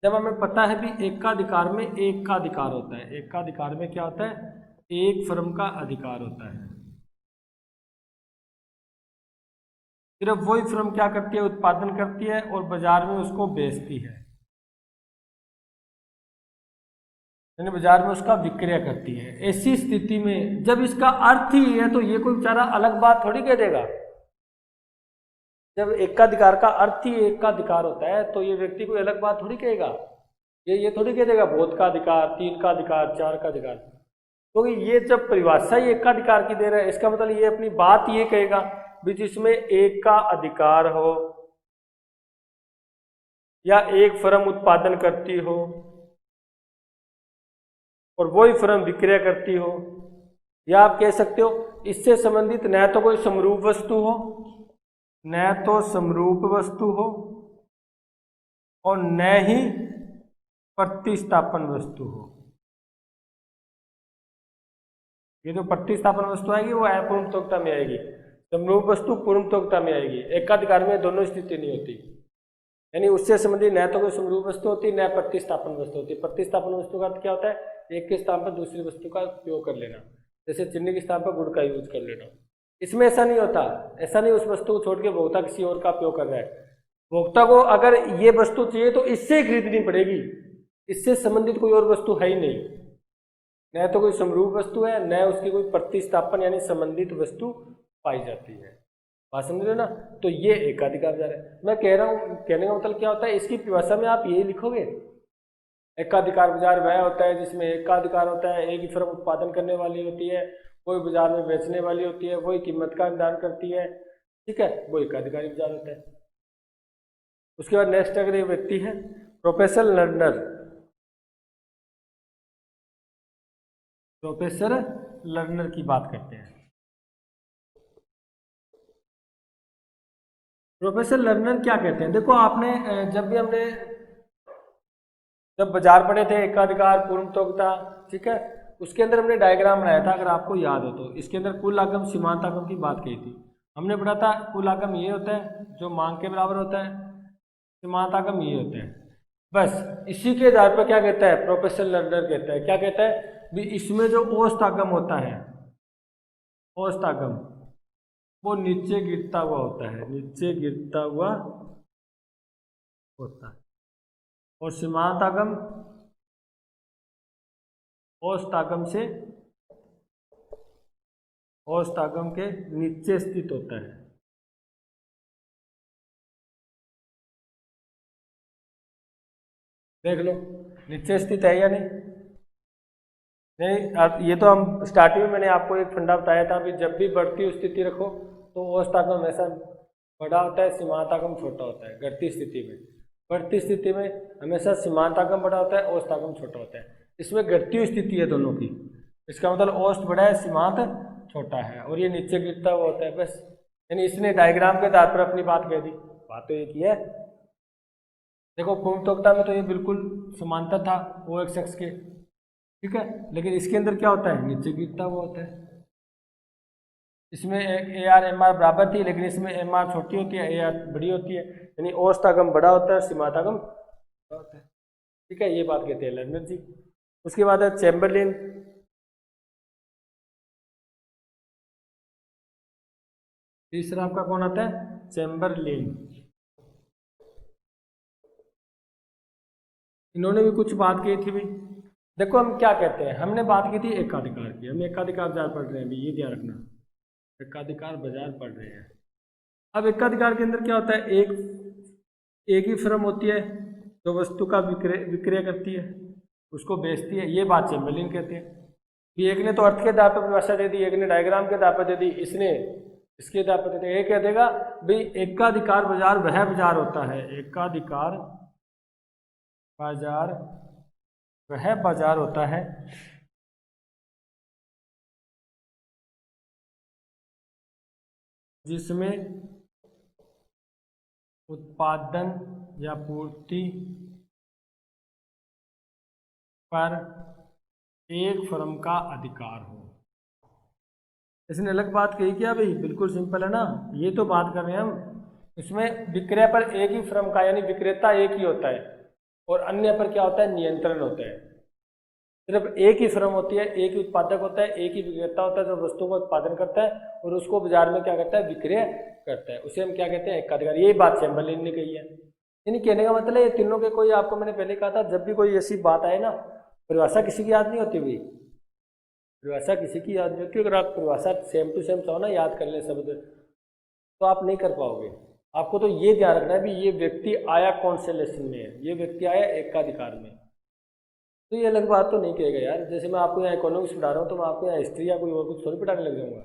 [SPEAKER 1] जब हमें पता है भी एकाधिकार में एक का अधिकार होता है, एकाधिकार में क्या होता है, एक फर्म का अधिकार होता है। सिर्फ वही फर्म क्या करती है, उत्पादन करती है और बाजार में उसको बेचती है, यानी बाजार में उसका विक्रय करती है। ऐसी स्थिति में जब इसका अर्थ ही है, तो ये कोई बेचारा अलग बात थोड़ी कह देगा। जब एकाधिकार का अर्थ ही एकाधिकार होता है, तो ये व्यक्ति कोई अलग बात थोड़ी कहेगा। ये थोड़ी कह देगा बहुत का अधिकार, तीन का अधिकार, चार का अधिकार। क्योंकि ये जब परिभाषा ही एकाधिकार की दे रहा है, इसका मतलब ये अपनी बात ये कहेगा भी जिसमें एक का अधिकार हो या एक फर्म उत्पादन करती हो और वही फर्म विक्रय करती हो, या आप कह सकते हो इससे संबंधित न तो कोई समरूप वस्तु हो, न तो समरूप वस्तु हो और न ही प्रतिस्थापन वस्तु हो। ये जो प्रतिस्थापन वस्तु आएगी वो अपूर्णत्वकता में आएगी, समरूप वस्तु पूर्णत्वकता में आएगी। एकाधिकार में दोनों स्थिति नहीं होती, यानी उससे संबंधित न तो कोई समरूप वस्तु होती, न प्रतिस्थापन वस्तु होती। प्रतिस्थापन वस्तु का अर्थ क्या होता है, एक के स्थान पर दूसरी वस्तु का उपयोग कर लेना, जैसे चीनी के स्थान पर गुड़ का यूज कर लेना। इसमें ऐसा नहीं होता, ऐसा नहीं उस वस्तु को छोड़ के भोक्ता किसी और का उपयोग कर रहा है। भोक्ता को अगर ये वस्तु चाहिए तो इससे खरीदनी पड़ेगी, इससे संबंधित कोई और वस्तु है ही नहीं। न तो कोई समरूप वस्तु है, न उसकी कोई प्रतिस्थापन यानी संबंधित वस्तु पाई जाती है। बात समझ रहे हो ना? तो ये एकाधिकार बाजार है। मैं कह रहा हूँ, कहने का मतलब क्या होता है, इसकी परिभाषा में आप यही लिखोगे, एकाधिकार बाजार वह होता है जिसमें एक का अधिकार होता है, एक ही फर्म उत्पादन करने वाली होती है, कोई बाजार में बेचने वाली होती है, वही कीमत का निर्धारण करती है। ठीक है, वो एकाधिकारी बाजार होता है। उसके बाद नेक्स्ट अगर एक व्यक्ति है प्रोफेसर लर्नर। प्रोफेसर लर्नर की बात करते हैं। प्रोफेसर लर्नर क्या कहते हैं? देखो, आपने जब बाजार पढ़े थे एकाधिकार पूर्णत्वकता, ठीक है, उसके अंदर हमने डायग्राम बनाया था, अगर आपको याद हो तो। इसके अंदर कुल आगम सीमांत आगम की बात कही थी। हमने पढ़ा था कुल आगम ये होता है जो मांग के बराबर होता है, सीमांत आगम ये होता है। बस इसी के आधार पर क्या कहता है प्रोफेसर लर्नर, कहता है क्या कहता है भी इसमें जो औसत आगम होता है, औसत आगम वो नीचे गिरता हुआ होता है, नीचे गिरता हुआ होता है, और सीमांत आगम औसत आगम से औसत आगम के नीचे स्थित होता है। देख लो नीचे स्थित है या नहीं। नहीं, आप ये तो हम स्टार्टिंग में मैंने आपको एक फंडा बताया था भी जब भी बढ़ती हुई स्थिति रखो तो औसत आगम हमेशा बड़ा होता है, सीमांत आगम छोटा होता है। घटती स्थिति में, बढ़ती स्थिति में हमेशा सीमांत आगम बड़ा होता है, औसत आगम छोटा होता है। इसमें घटती हुई स्थिति है दोनों की, इसका मतलब औसत बड़ा है, सीमांत छोटा है, और ये नीचे गिरता हुआ होता है। बस, यानी इसने डायग्राम के आधार पर अपनी बात कह दी। बात तो एक ही है। देखो पूर्णत्वकता में तो ये बिल्कुल समांतर था ओ एक्स एक्स के, ठीक है, लेकिन इसके अंदर क्या होता है, नीचे गिरता हुआ होता है। इसमें ए आर एम आर बराबर थी, लेकिन इसमें एम आर छोटी होती है, ए आर बड़ी होती है, यानी औसत आगम बड़ा होता है, सीमांत आगम बड़ा होता है। ठीक है, ये बात कहते हैं लर्नर जी। उसके बाद है चैम्बरलेन। तीसरा आपका कौन आता है, चैम्बरलेन। इन्होंने भी कुछ बात की थी भाई। देखो हम क्या कहते हैं, हमने बात की थी एकाधिकार की, हम एकाधिकार बाजार पढ़ रहे हैं अभी, ये ध्यान रखना, एकाधिकार बाजार पढ़ रहे हैं। अब एकाधिकार के अंदर क्या होता है, एक ही फर्म होती है जो वस्तु का विक्रय करती है, उसको बेचती है। ये बात चैम्बरलेन कहते हैं। कि एक ने तो अर्थ के आधार पर परिभाषा दे दी, एक ने डायग्राम के आधार पर दे दी, इसने इसके आधार पर दे दी। ये कह देगा भाई एकाधिकार बाजार वह बाजार होता है, एकाधिकार बाजार वह बाजार होता है जिसमें उत्पादन या पूर्ति पर एक फर्म का अधिकार हो। इसने अलग बात कही क्या भाई? बिल्कुल सिंपल है ना, ये तो बात कर रहे हैं हम। इसमें विक्रय पर एक ही फर्म का यानी विक्रेता एक ही होता है और अन्य पर क्या होता है? नियंत्रण होता है। सिर्फ एक ही फर्म होती है, एक ही उत्पादक होता है, एक ही विक्रेता होता है जो वस्तु का उत्पादन करता है और उसको बाजार में क्या करता है? विक्रय करता है। उसे हम क्या कहते हैं? एकाधिकार। यही बात चैम्बरलेन ने कही है। यानी कहने का मतलब ये तीनों के कोई, आपको मैंने पहले कहा था, जब भी कोई ऐसी बात आए ना, परिभाषा किसी की याद नहीं होती हुई, परिभाषा किसी की याद नहीं होती। अगर आप परिभाषा सेम टू सेम चाहो ना याद कर लें शब्द, तो आप नहीं कर पाओगे। आपको तो ये ध्यान रखना है भी ये व्यक्ति आया कौन से लेसन में है, ये व्यक्ति आया एकाधिकार में। तो ये अलग बात तो नहीं कहेगा यार। जैसे मैं आपको यहाँ इकोनॉमिक्स पढ़ा रहा हूँ तो मैं आपको यहाँ हिस्ट्री या कोई और कुछ थोड़ी पढ़ाने लग जाऊँगा,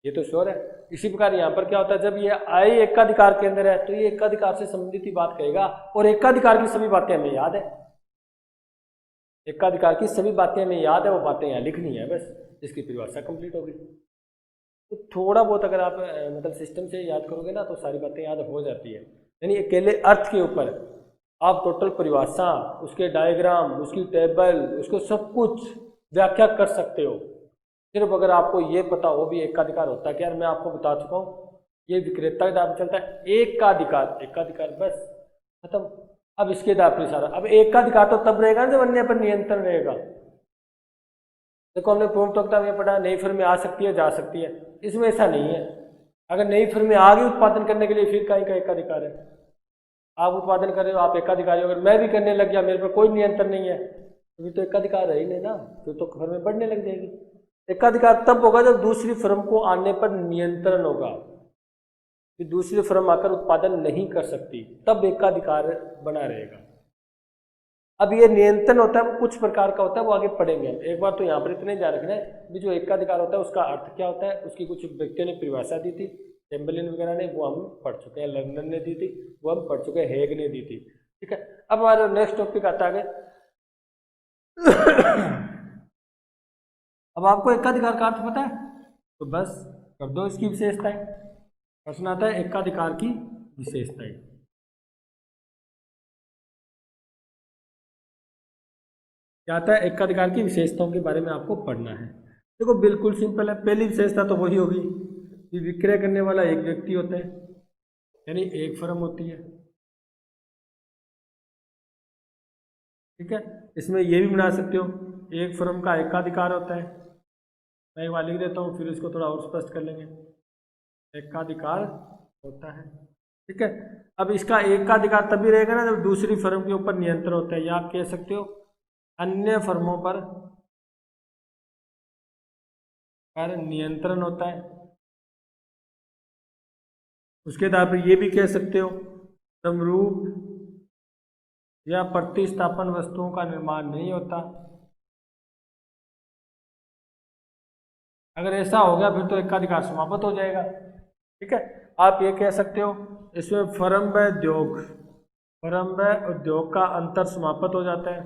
[SPEAKER 1] ये तो श्योर है। इसी प्रकार यहाँ पर क्या होता है, जब ये आय एकाधिकार के अंदर है तो ये एकाधिकार से संबंधित ही बात कहेगा और एकाधिकार की सभी बातें हमें याद है। एकाधिकार की सभी बातें हमें याद है, वो बातें यहाँ लिखनी है बस, इसकी परिभाषा कंप्लीट होगी। तो थोड़ा बहुत अगर आप मतलब सिस्टम से याद करोगे ना तो सारी बातें याद हो जाती है। यानी अकेले अर्थ के ऊपर आप टोटल परिभाषा, उसके डायग्राम, उसकी टेबल, उसको सब कुछ व्याख्या कर सकते हो, सिर्फ अगर आपको ये पता हो भी एकाधिकार होता है। यार मैं आपको बता चुका हूँ, ये विक्रेता के दायरे में चलता है, एक का अधिकार, एकाधिकार, बस खत्म। अब इसके दायरे पर सारा, अब एकाधिकार तो तब रहेगा जब अन्य पर नियंत्रण रहेगा। देखो हमने पूर्णतोक्ता में पढ़ा, नई फर्म में आ सकती है, जा सकती है, इसमें ऐसा नहीं है। अगर नई फर्म में आ गई उत्पादन करने के लिए, फिर कहीं का एकाधिकार है। आप उत्पादन कर रहे हो, आप एकाधिकारी हो। अगर मैं भी करने लग गया, मेरे पर कोई नियंत्रण नहीं है, तो फिर तो एकाधिकार है ही नहीं ना, फिर तो फर्म बढ़ने लग जाएगी। एकाधिकार तब होगा जब दूसरी फर्म को आने पर नियंत्रण होगा, कि दूसरी फर्म आकर उत्पादन नहीं कर सकती, तब एकाधिकार बना रहेगा। अब ये नियंत्रण होता है वो कुछ प्रकार का होता है, वो आगे पढ़ेंगे हम। एक बार तो यहाँ पर इतने ध्यान रखना है भी जो एकाधिकार होता है उसका अर्थ क्या होता है, उसकी कुछ व्यक्तियों ने परिभाषा दी थी, चैम्बरलेन वगैरह ने, वो हम पढ़ चुके हैं, लंदन ने दी थी, वो हम पढ़ चुके हैं, हेग ने दी थी। ठीक है, अब हमारा नेक्स्ट टॉपिक आता है। अब आपको एकाधिकार का अर्थ पता है तो बस कर दो इसकी विशेषताएं। प्रश्न आता है एकाधिकार की विशेषताएं। क्या आता है? एकाधिकार की विशेषताओं के बारे में आपको पढ़ना है। देखो बिल्कुल सिंपल है। पहली विशेषता तो वही होगी कि विक्रय करने वाला एक व्यक्ति होता है, यानी एक फर्म होती है। ठीक है, इसमें ये भी बना सकते हो, एक फर्म का एकाधिकार होता है। मैं एक बार लिख देता हूँ, फिर इसको थोड़ा और स्पष्ट कर लेंगे। एकाधिकार होता है, ठीक है। अब इसका एकाधिकार तभी रहेगा ना जब दूसरी फर्म के ऊपर नियंत्रण होता है, या आप कह सकते हो अन्य फर्मों पर नियंत्रण होता है। उसके आधार पर ये भी कह सकते हो समरूप या प्रतिस्थापन वस्तुओं का निर्माण नहीं होता। अगर ऐसा हो गया फिर तो एकाधिकार समाप्त हो जाएगा। ठीक है, आप ये कह सकते हो इसमें फर्म व उद्योग, फर्म व उद्योग का अंतर समाप्त हो जाता है,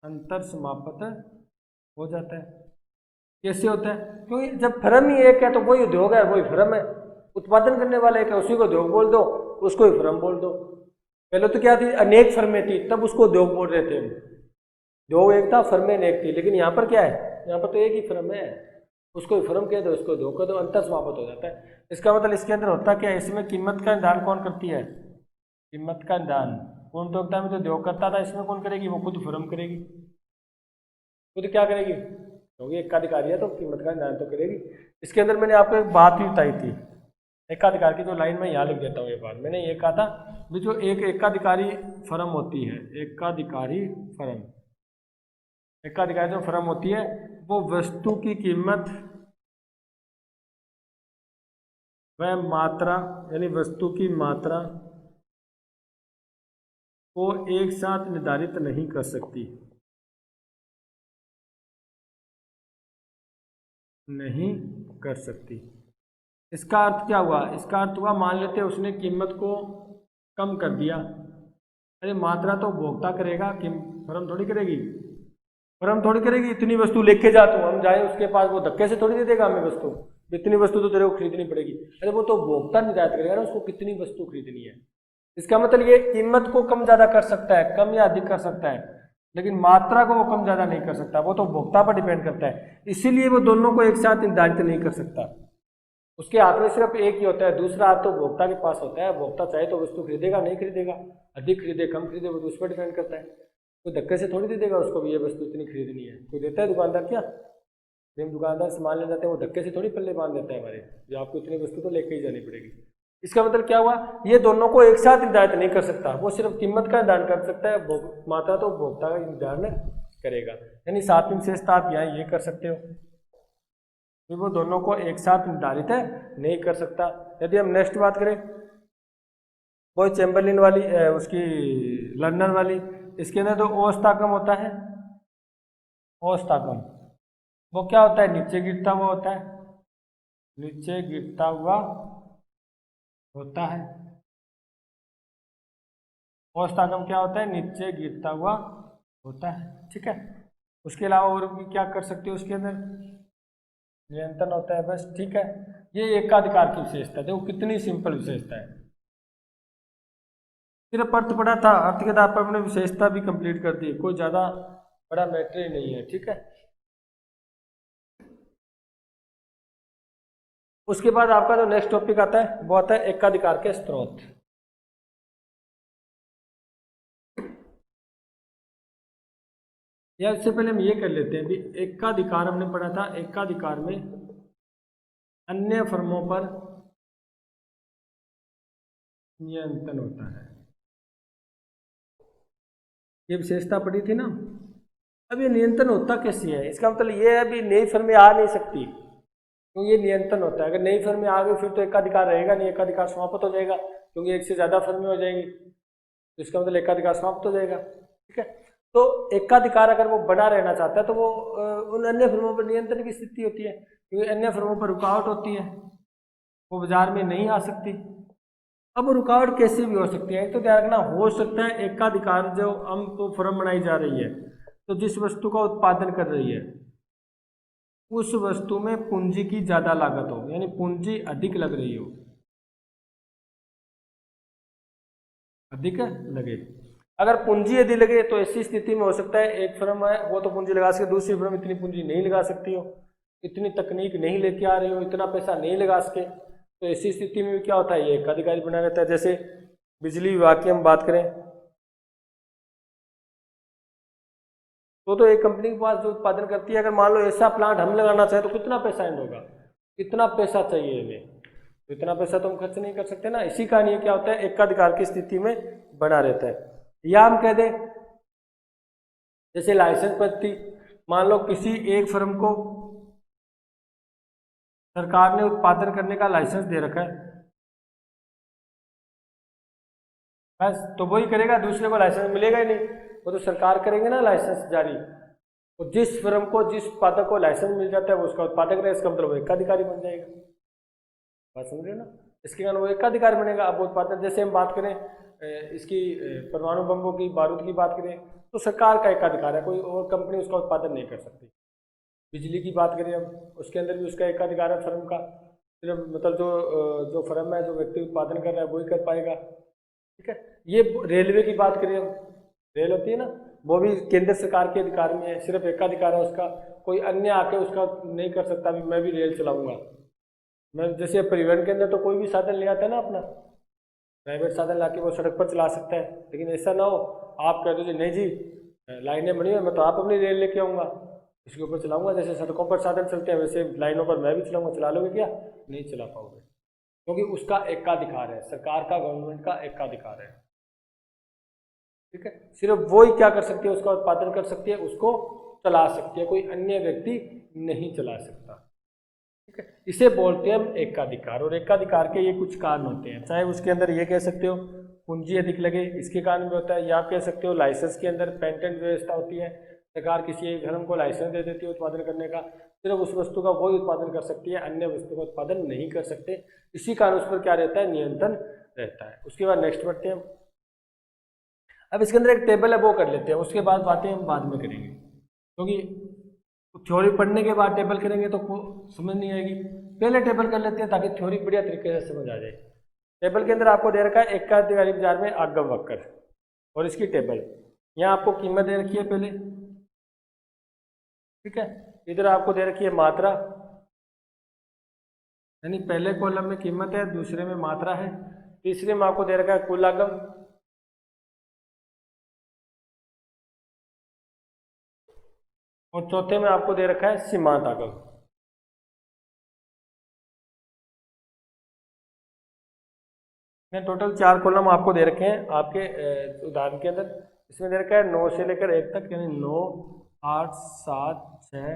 [SPEAKER 1] अंतर समाप्त हो जाता है। कैसे होता है? क्योंकि जब फर्म ही एक है तो वही उद्योग है, वही फर्म है। उत्पादन करने वाला एक है, उसी को उद्योग बोल दो, उसको ही फर्म बोल दो। पहले तो क्या थी, अनेक फर्में थी, तब उसको उद्योग बोल रहे थे। उद्योग एक था, फर्में अनेक थी, लेकिन यहाँ पर क्या है, यहाँ पर तो एक ही फर्म है, उसको फर्म कह दो, उसको उद्योग कह दो, अंतर समाप्त हो जाता है। इसका मतलब इसके अंदर होता क्या है, इसमें कीमत का निर्धारण कौन करती है? कीमत का निर्धारण पूर्णतोक्ता में तो उद्योग करता था, इसमें कौन करेगी? वो खुद फर्म करेगी। खुद क्या करेगी? क्योंकि एकाधिकारी है तो कीमत का निर्धारण तो करेगी। इसके अंदर मैंने आपको एक बात भी बताई थी, एकाधिकार की जो लाइन में यहाँ लिख देता हूँ। एक बार मैंने ये कहा था भी जो एक एकाधिकारी फर्म होती है, एकाधिकारी फर्म, एकाधिकारी जो फर्म होती है वो वस्तु की कीमत व मात्रा, यानी वस्तु की मात्रा को एक साथ निर्धारित नहीं कर सकती, नहीं कर सकती। इसका अर्थ क्या हुआ? इसका अर्थ हुआ, मान लेते हैं उसने कीमत को कम कर दिया। अरे मात्रा तो उपभोक्ता करेगा, फर्म थोड़ी करेगी, फर्म थोड़ी करेगी। इतनी वस्तु लेके जा, तो हम जाए उसके पास, वो धक्के से थोड़ी दे देगा हमें वस्तु। इतनी वस्तु तो तेरे को खरीदनी पड़ेगी। अरे वो तो उपभोक्ता निर्धारित करेगा ना उसको कितनी वस्तु खरीदनी है। इसका मतलब ये कीमत को कम ज़्यादा कर सकता है, कम या अधिक कर सकता है, लेकिन मात्रा को वो कम ज़्यादा नहीं कर सकता, वो तो उपभोक्ता पर डिपेंड करता है। इसीलिए वो दोनों को एक साथ निर्धारित नहीं कर सकता। उसके हाथ में सिर्फ एक ही होता है, दूसरा हाथ तो उपभोक्ता के पास होता है। उपभोक्ता चाहे तो वस्तु खरीदेगा, नहीं खरीदेगा, अधिक खरीदे कम खरीदे वो तो उस पर डिपेंड करता है। कोई धक्के से थोड़ी दे देगा उसको भी ये वस्तु इतनी खरीदनी है। कोई देता है दुकानदार? क्या जब दुकानदार सामान ले जाते हैं वो धक्के से थोड़ी पल्ले बांध देता है हमारे, जो आपको इतनी वस्तु तो लेके ही जानी पड़ेगी। इसका मतलब क्या हुआ, ये दोनों को एक साथ निर्धारित नहीं कर सकता, वो सिर्फ कीमत का निर्धारण कर सकता है, मात्रा तो उपभोक्ता का निर्धारण करेगा। यानी सातवीं विशेषता आप यहाँ ये कर सकते हो कि वो दोनों को एक साथ निर्धारित है नहीं कर सकता। यदि हम नेक्स्ट बात करें वो चैम्बरलिन वाली उसकी लर्नर वाली, इसके अंदर तो औसताकम होता है। औसताकम वो क्या होता है, नीचे गिरता हुआ होता है, नीचे गिरता हुआ होता है। औसताकम क्या होता है, नीचे गिरता हुआ होता है, ठीक है। उसके अलावा और भी क्या कर सकते हो, उसके अंदर नियंत्रण होता है, बस, ठीक है। ये एकाधिकार की विशेषता, देखो कितनी सिंपल विशेषता है। सिर्फ अर्थ पढ़ा था, अर्थ के आधार पर हमने विशेषता भी कंप्लीट कर दी, कोई ज़्यादा बड़ा मैटर ही नहीं है, ठीक है। उसके बाद आपका जो नेक्स्ट टॉपिक आता है वो आता है एकाधिकार के स्रोत। या इससे पहले हम ये कर लेते हैं, भी एकाधिकार हमने पढ़ा था, एकाधिकार में अन्य फर्मों पर नियंत्रण होता है, ये विशेषता पढ़ी थी ना। अब ये नियंत्रण होता कैसे है, इसका मतलब ये है भी नई फर्में आ नहीं सकती, तो ये नियंत्रण होता है। अगर नई फर्में आ गई फिर तो एकाधिकार रहेगा नहीं, एकाधिकार समाप्त हो जाएगा, क्योंकि एक से ज़्यादा फर्में हो जाएंगी, तो इसका मतलब एकाधिकार समाप्त हो जाएगा, ठीक है। तो एकाधिकार अगर वो बना रहना चाहता है तो वो उन अन्य फर्मों पर नियंत्रण की स्थिति होती है, क्योंकि अन्य फर्मों पर रुकावट होती है, वो बाजार में नहीं आ सकती। अब रुकावट कैसे भी हो सकती है, एक तो ध्यान रखना, हो सकता है एकाधिकार जो हम तो फर्म बनाई जा रही है, तो जिस वस्तु का उत्पादन कर रही है उस वस्तु में पूंजी की ज़्यादा लागत हो, यानी पूंजी अधिक लग रही हो, अधिक लगे। अगर पूंजी यदि लगे तो ऐसी स्थिति में हो सकता है एक फर्म है वो तो पूंजी लगा सके, दूसरी फर्म इतनी पूंजी नहीं लगा सकती हो, इतनी तकनीक नहीं लेके आ रही हो, इतना पैसा नहीं लगा सके, तो ऐसी स्थिति में क्या होता है, ये एकाधिकारी बना रहता है। जैसे बिजली विभाग की हम बात करें तो एक कंपनी के पास जो उत्पादन करती है, अगर मान लो ऐसा प्लांट हम लगाना चाहे तो कितना पैसा एंड होगा, कितना पैसा चाहिए हमें, तो इतना पैसा तो हम खर्च नहीं कर सकते ना। इसी कारण ये क्या होता है, एकाधिकार की स्थिति में बना रहता है। या हम कह दें जैसे लाइसेंस पद्धति, मान लो किसी एक फर्म को सरकार ने उत्पादन करने का लाइसेंस दे रखा है, बस, तो वही करेगा, दूसरे को लाइसेंस मिलेगा ही नहीं, वो तो सरकार करेंगे ना लाइसेंस जारी। तो जिस फर्म को, जिस उत्पादक को लाइसेंस मिल जाता है वो उसका उत्पादक रहे, इसका मतलब वो एकाधिकारी बन जाएगा, बात समझ रहे हो ना। इसके कारण वो एकाधिकारी बनेगा। अब उत्पादन, जैसे हम बात करें इसकी परमाणु बम्बों की, बारूद की बात करें तो सरकार का एकाधिकार है, कोई और कंपनी उसका उत्पादन नहीं कर सकती। बिजली की बात करें हम, उसके अंदर भी उसका एकाधिकार है फर्म का, सिर्फ मतलब जो फर्म है, जो व्यक्ति उत्पादन कर रहा है वही कर पाएगा, ठीक है। ये रेलवे की बात करें हम, रेल होती है ना, वो भी केंद्र सरकार के अधिकार में है, सिर्फ एकाधिकार है उसका, कोई अन्य आके उसका नहीं कर सकता भी मैं भी रेल चलाऊंगा। मैं जैसे परिवहन के अंदर तो कोई भी साधन ले आता है ना अपना, प्राइवेट साधन ला के वो सड़क पर चला सकता है, लेकिन ऐसा ना हो आप कह दो जी नहीं जी लाइनें बनी है, मैं तो आप अपनी रेल लेके आऊँगा, इसके ऊपर चलाऊंगा, जैसे सड़कों पर साधन चलते हैं वैसे लाइनों पर मैं भी चलाऊंगा, चला लोगे क्या, नहीं चला पाओगे, क्योंकि उसका एकाधिकार है, सरकार का, गवर्नमेंट का एकाधिकार है, ठीक है। सिर्फ वो ही क्या कर सकती है, उसका उत्पादन कर सकती है, उसको चला सकती है, कोई अन्य व्यक्ति नहीं चला सकता, ठीक है। इसे बोलते हैं हम एकाधिकार। और एकाधिकार के ये कुछ कारण होते हैं, चाहे उसके अंदर ये कह सकते हो पूंजी अधिक लगे, इसके कारण भी होता है, या आप कह सकते हो लाइसेंस के अंदर पेटेंट व्यवस्था होती है, सरकार किसी एक फर्म को लाइसेंस दे देती है उत्पादन करने का, सिर्फ उस वस्तु का वो उत्पादन कर सकती है, अन्य वस्तु का उत्पादन नहीं कर सकते, इसी कारण उस पर क्या रहता है, नियंत्रण रहता है। उसके बाद नेक्स्ट बढ़ते हैं। अब इसके अंदर एक टेबल है वो कर लेते हैं, उसके बाद बातें हम बाद में करेंगे, क्योंकि थ्योरी पढ़ने के बाद टेबल करेंगे तो समझ नहीं आएगी, पहले टेबल कर लेते हैं ताकि थ्योरी बढ़िया तरीके से समझ आ जाए। टेबल के अंदर आपको दे रखा है एकाधिकारी बाजार में आगम वक्र और इसकी टेबल। यहाँ आपको कीमत दे रखी है पहले, ठीक है। इधर आपको दे रखी है मात्रा, यानी पहले कॉलम में कीमत है, दूसरे में मात्रा है, तीसरे में आपको दे रखा है कुल आगम, और चौथे में आपको दे रखा है सीमांत आगम। टोटल 4 कॉलम आपको दे रखे हैं आपके उदाहरण के अंदर। इसमें दे रखा है 9 से लेकर 1 तक, यानी 9, 8, 7, 6,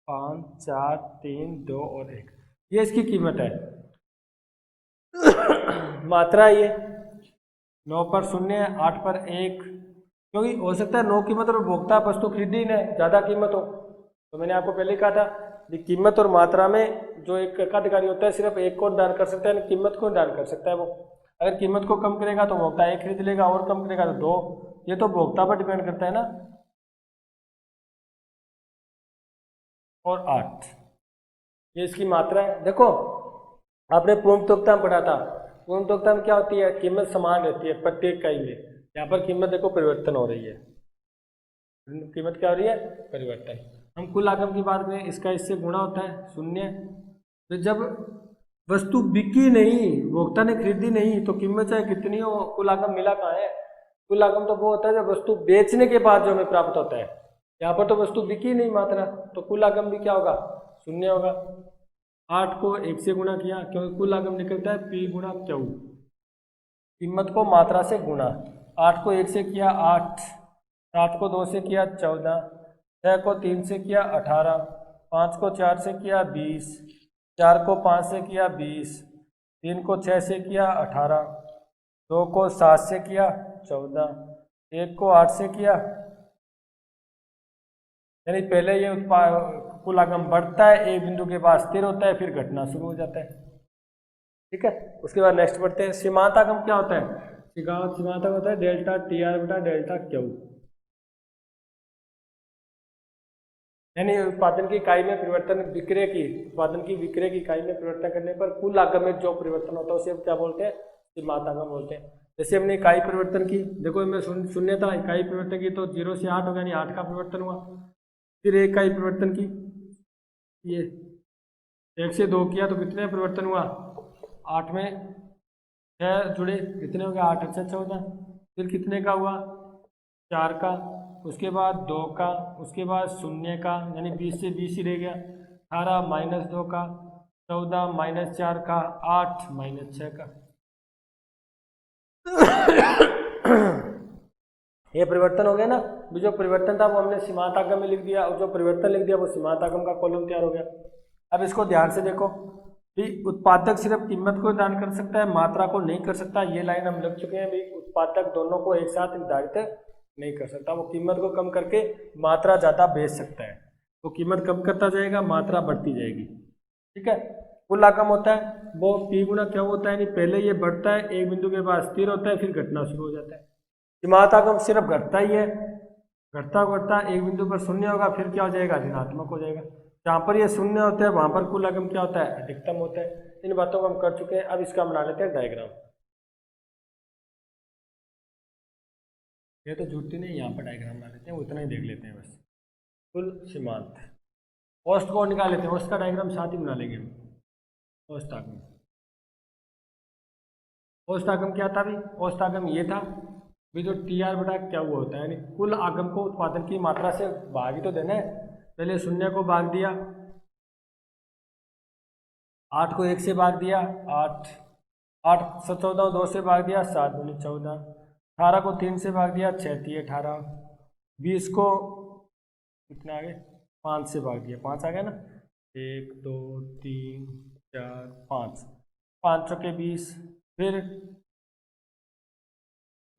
[SPEAKER 1] 5, 4, 3, 2 और 1, ये इसकी कीमत है। मात्रा ये 9 पर 0, 8 पर 1, क्योंकि हो सकता है 9 कीमत और उपभोक्ता वस्तु खरीदी ने ज़्यादा कीमत हो। तो मैंने आपको पहले ही कहा था कि कीमत और मात्रा में जो एक एकाधिकारी होता है सिर्फ एक को दान कर सकता है, कीमत को दान कर सकता है वो। अगर कीमत को कम करेगा तो उपभोक्ता 1 खरीद लेगा, और कम करेगा तो 2। ये तो उपभोक्ता पर डिपेंड करता है ना। और 8 ये इसकी मात्रा है। देखो आपने पूर्णतोक्ता में पढ़ा था, पूर्णतोक्ता में क्या होती है, कीमत समान रहती है प्रत्येक इकाई में। यहाँ पर कीमत देखो परिवर्तन हो रही है, कीमत क्या हो रही है, परिवर्तन। हम कुल आगम की बात करें, इसका इससे गुणा होता है 0। तो जब वस्तु बिकी नहीं, उपभोक्ता ने खरीदी नहीं, तो कीमत चाहे कितनी हो, कुल आगम मिला कहाँ है। कुल आगम तो वो होता है जब वस्तु बेचने के बाद जो हमें प्राप्त होता है। यहाँ पर तो वस्तु बिकी नहीं मात्रा, तो कुल आगम भी क्या होगा, 0 होगा। 8 को 1 से गुणा किया, क्योंकि कुल आगम निकलता है P गुणा Q, कीमत को मात्रा से गुणा। 8 को 1 से किया 8, 7 को 2 से किया 14, 6 को 3 से किया 18, 5 को 4 से किया 20, 4 को 5 से किया 20, 3 को 6 से किया 18, 2 को 7 से किया 14, 1 को 8 से किया। यानी पहले ये कुल आगम बढ़ता है, एक बिंदु के बाद स्थिर होता है, फिर घटना शुरू हो जाता है, ठीक है। उसके बाद नेक्स्ट बढ़ते हैं। सीमांत आगम क्या होता है, सीमांत आगम होता है डेल्टा TR बटा डेल्टा Q, यानी उत्पादन की इकाई में परिवर्तन, विक्रय की, उत्पादन की विक्रय की इकाई में परिवर्तन करने पर कुल आगम में जो परिवर्तन होता है उसे हम क्या बोलते हैं, सीमांत आगम बोलते हैं। जैसे हमने इकाई परिवर्तन की, देखो मैं 0 था, इकाई परिवर्तन की तो 0 से 8 हो गया, यानी 8 का परिवर्तन हुआ। फिर एक इकाई परिवर्तन की, ये 1 से 2 किया तो कितने परिवर्तन हुआ, 8 में 6 जुड़े, कितने हो गया, 8 अच्छा 14। फिर कितने का हुआ, 4 का, उसके बाद 2 का, उसके बाद 0 का, यानी 20 से 20 ही रह गया, 18 माइनस 2 का, 14 माइनस 4 का, 8 माइनस 6 का। ये परिवर्तन हो गया ना। जो परिवर्तन था वो हमने सीमांत आगम में लिख दिया, और जो परिवर्तन लिख दिया वो सीमांत आगम का कॉलम तैयार हो गया। अब इसको ध्यान से देखो कि उत्पादक सिर्फ कीमत को दान कर सकता है, मात्रा को नहीं कर सकता। ये लाइन हम लिख चुके हैं भाई, उत्पादक दोनों को एक साथ निर्धारित नहीं कर सकता। वो कीमत को कम करके मात्रा ज़्यादा बेच सकता है, तो कीमत कम करता जाएगा, मात्रा बढ़ती जाएगी, ठीक है। कुल आगम होता है वो P गुणा Q होता है, यानी पहले ये बढ़ता है, एक बिंदु के बाद स्थिर होता है, फिर घटना शुरू हो जाता है। सीमांत आगम सिर्फ घटता ही है, घटता घटता एक बिंदु पर 0 होगा, फिर क्या हो जाएगा, ऋणात्मक हो जाएगा। जहाँ पर ये 0 होता है वहाँ पर कुल आगम क्या होता है, अधिकतम होता है। इन बातों को हम कर चुके हैं। अब इसका बना लेते हैं डायग्राम। ये तो जुड़ती नहीं, यहाँ पर डायग्राम बना लेते हैं, उतना ही देख लेते हैं बस। कुल सीमांत, औसत को निकाल लेते हैं, औसत का डायग्राम साथ ही बना लेंगे हम। औसत आगम, औसत आगम क्या था भी, औसत आगम ये था भी, जो TR बटा क्या हुआ होता है, यानी कुल आगम को उत्पादन की मात्रा से भाग ही तो देना है। पहले 0 को भाग दिया, 8 को 1 से भाग दिया, 8, 8 14 2 से भाग दिया, 7 दूनी 14, 18 को 3 से भाग दिया, 6 3 18, 20 को कितना आ गया, 5 से भाग दिया, 5 आ गया ना, 1 2 3 4 5, 5 चौके 20। फिर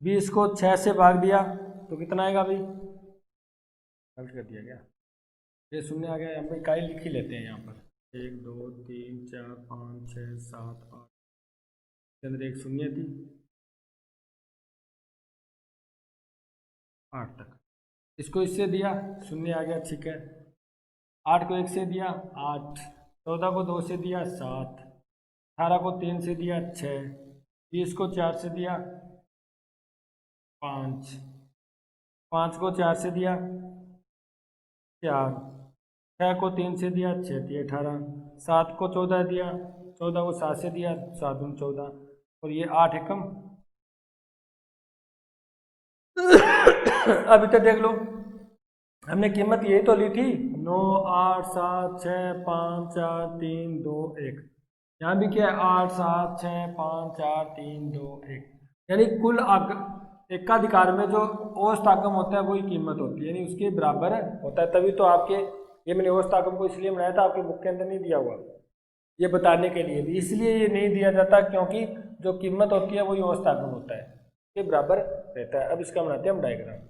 [SPEAKER 1] 20 को 6 से भाग दिया तो कितना आएगा भाई, गलत कर दिया गया, ये 0 आ गया। हम इकाई लिख ही लेते हैं यहाँ पर, 1 2 3 4 5 6 7 8, के अंदर एक 0 थी, 8 तक। इसको इससे दिया 0 आ गया, ठीक है। 8 को 1 से दिया 8, 14 को 2 से दिया 7, 18 को 3 से दिया 6, 20 को 4 से दिया 5, 5 को 4 से दिया 4, 6 को 3 से दिया 6 दिया 18, 7 को 14 दिया, 14 को 7 से दिया 7 दूनी 14, और ये 8 एकम। अभी तो देख लो, हमने कीमत यही तो ली थी 9, 8, 7, 6, 5, 4, 3, 2, 1। यहाँ भी क्या है 8, 7, 6, 5, 4, 3, 2, 1, यानी कुल एकाधिकार में जो औसत आगम होता है वही कीमत होती है, यानी उसके बराबर होता है। तभी तो आपके, ये मैंने औसत आगम को इसलिए बनाया था, आपके बुक के अंदर नहीं दिया हुआ, ये बताने के लिए भी। इसलिए ये नहीं दिया जाता क्योंकि जो कीमत होती है वही औसत आगम होता है, के बराबर रहता है। अब इसका बनाते हैं हम डायग्राम।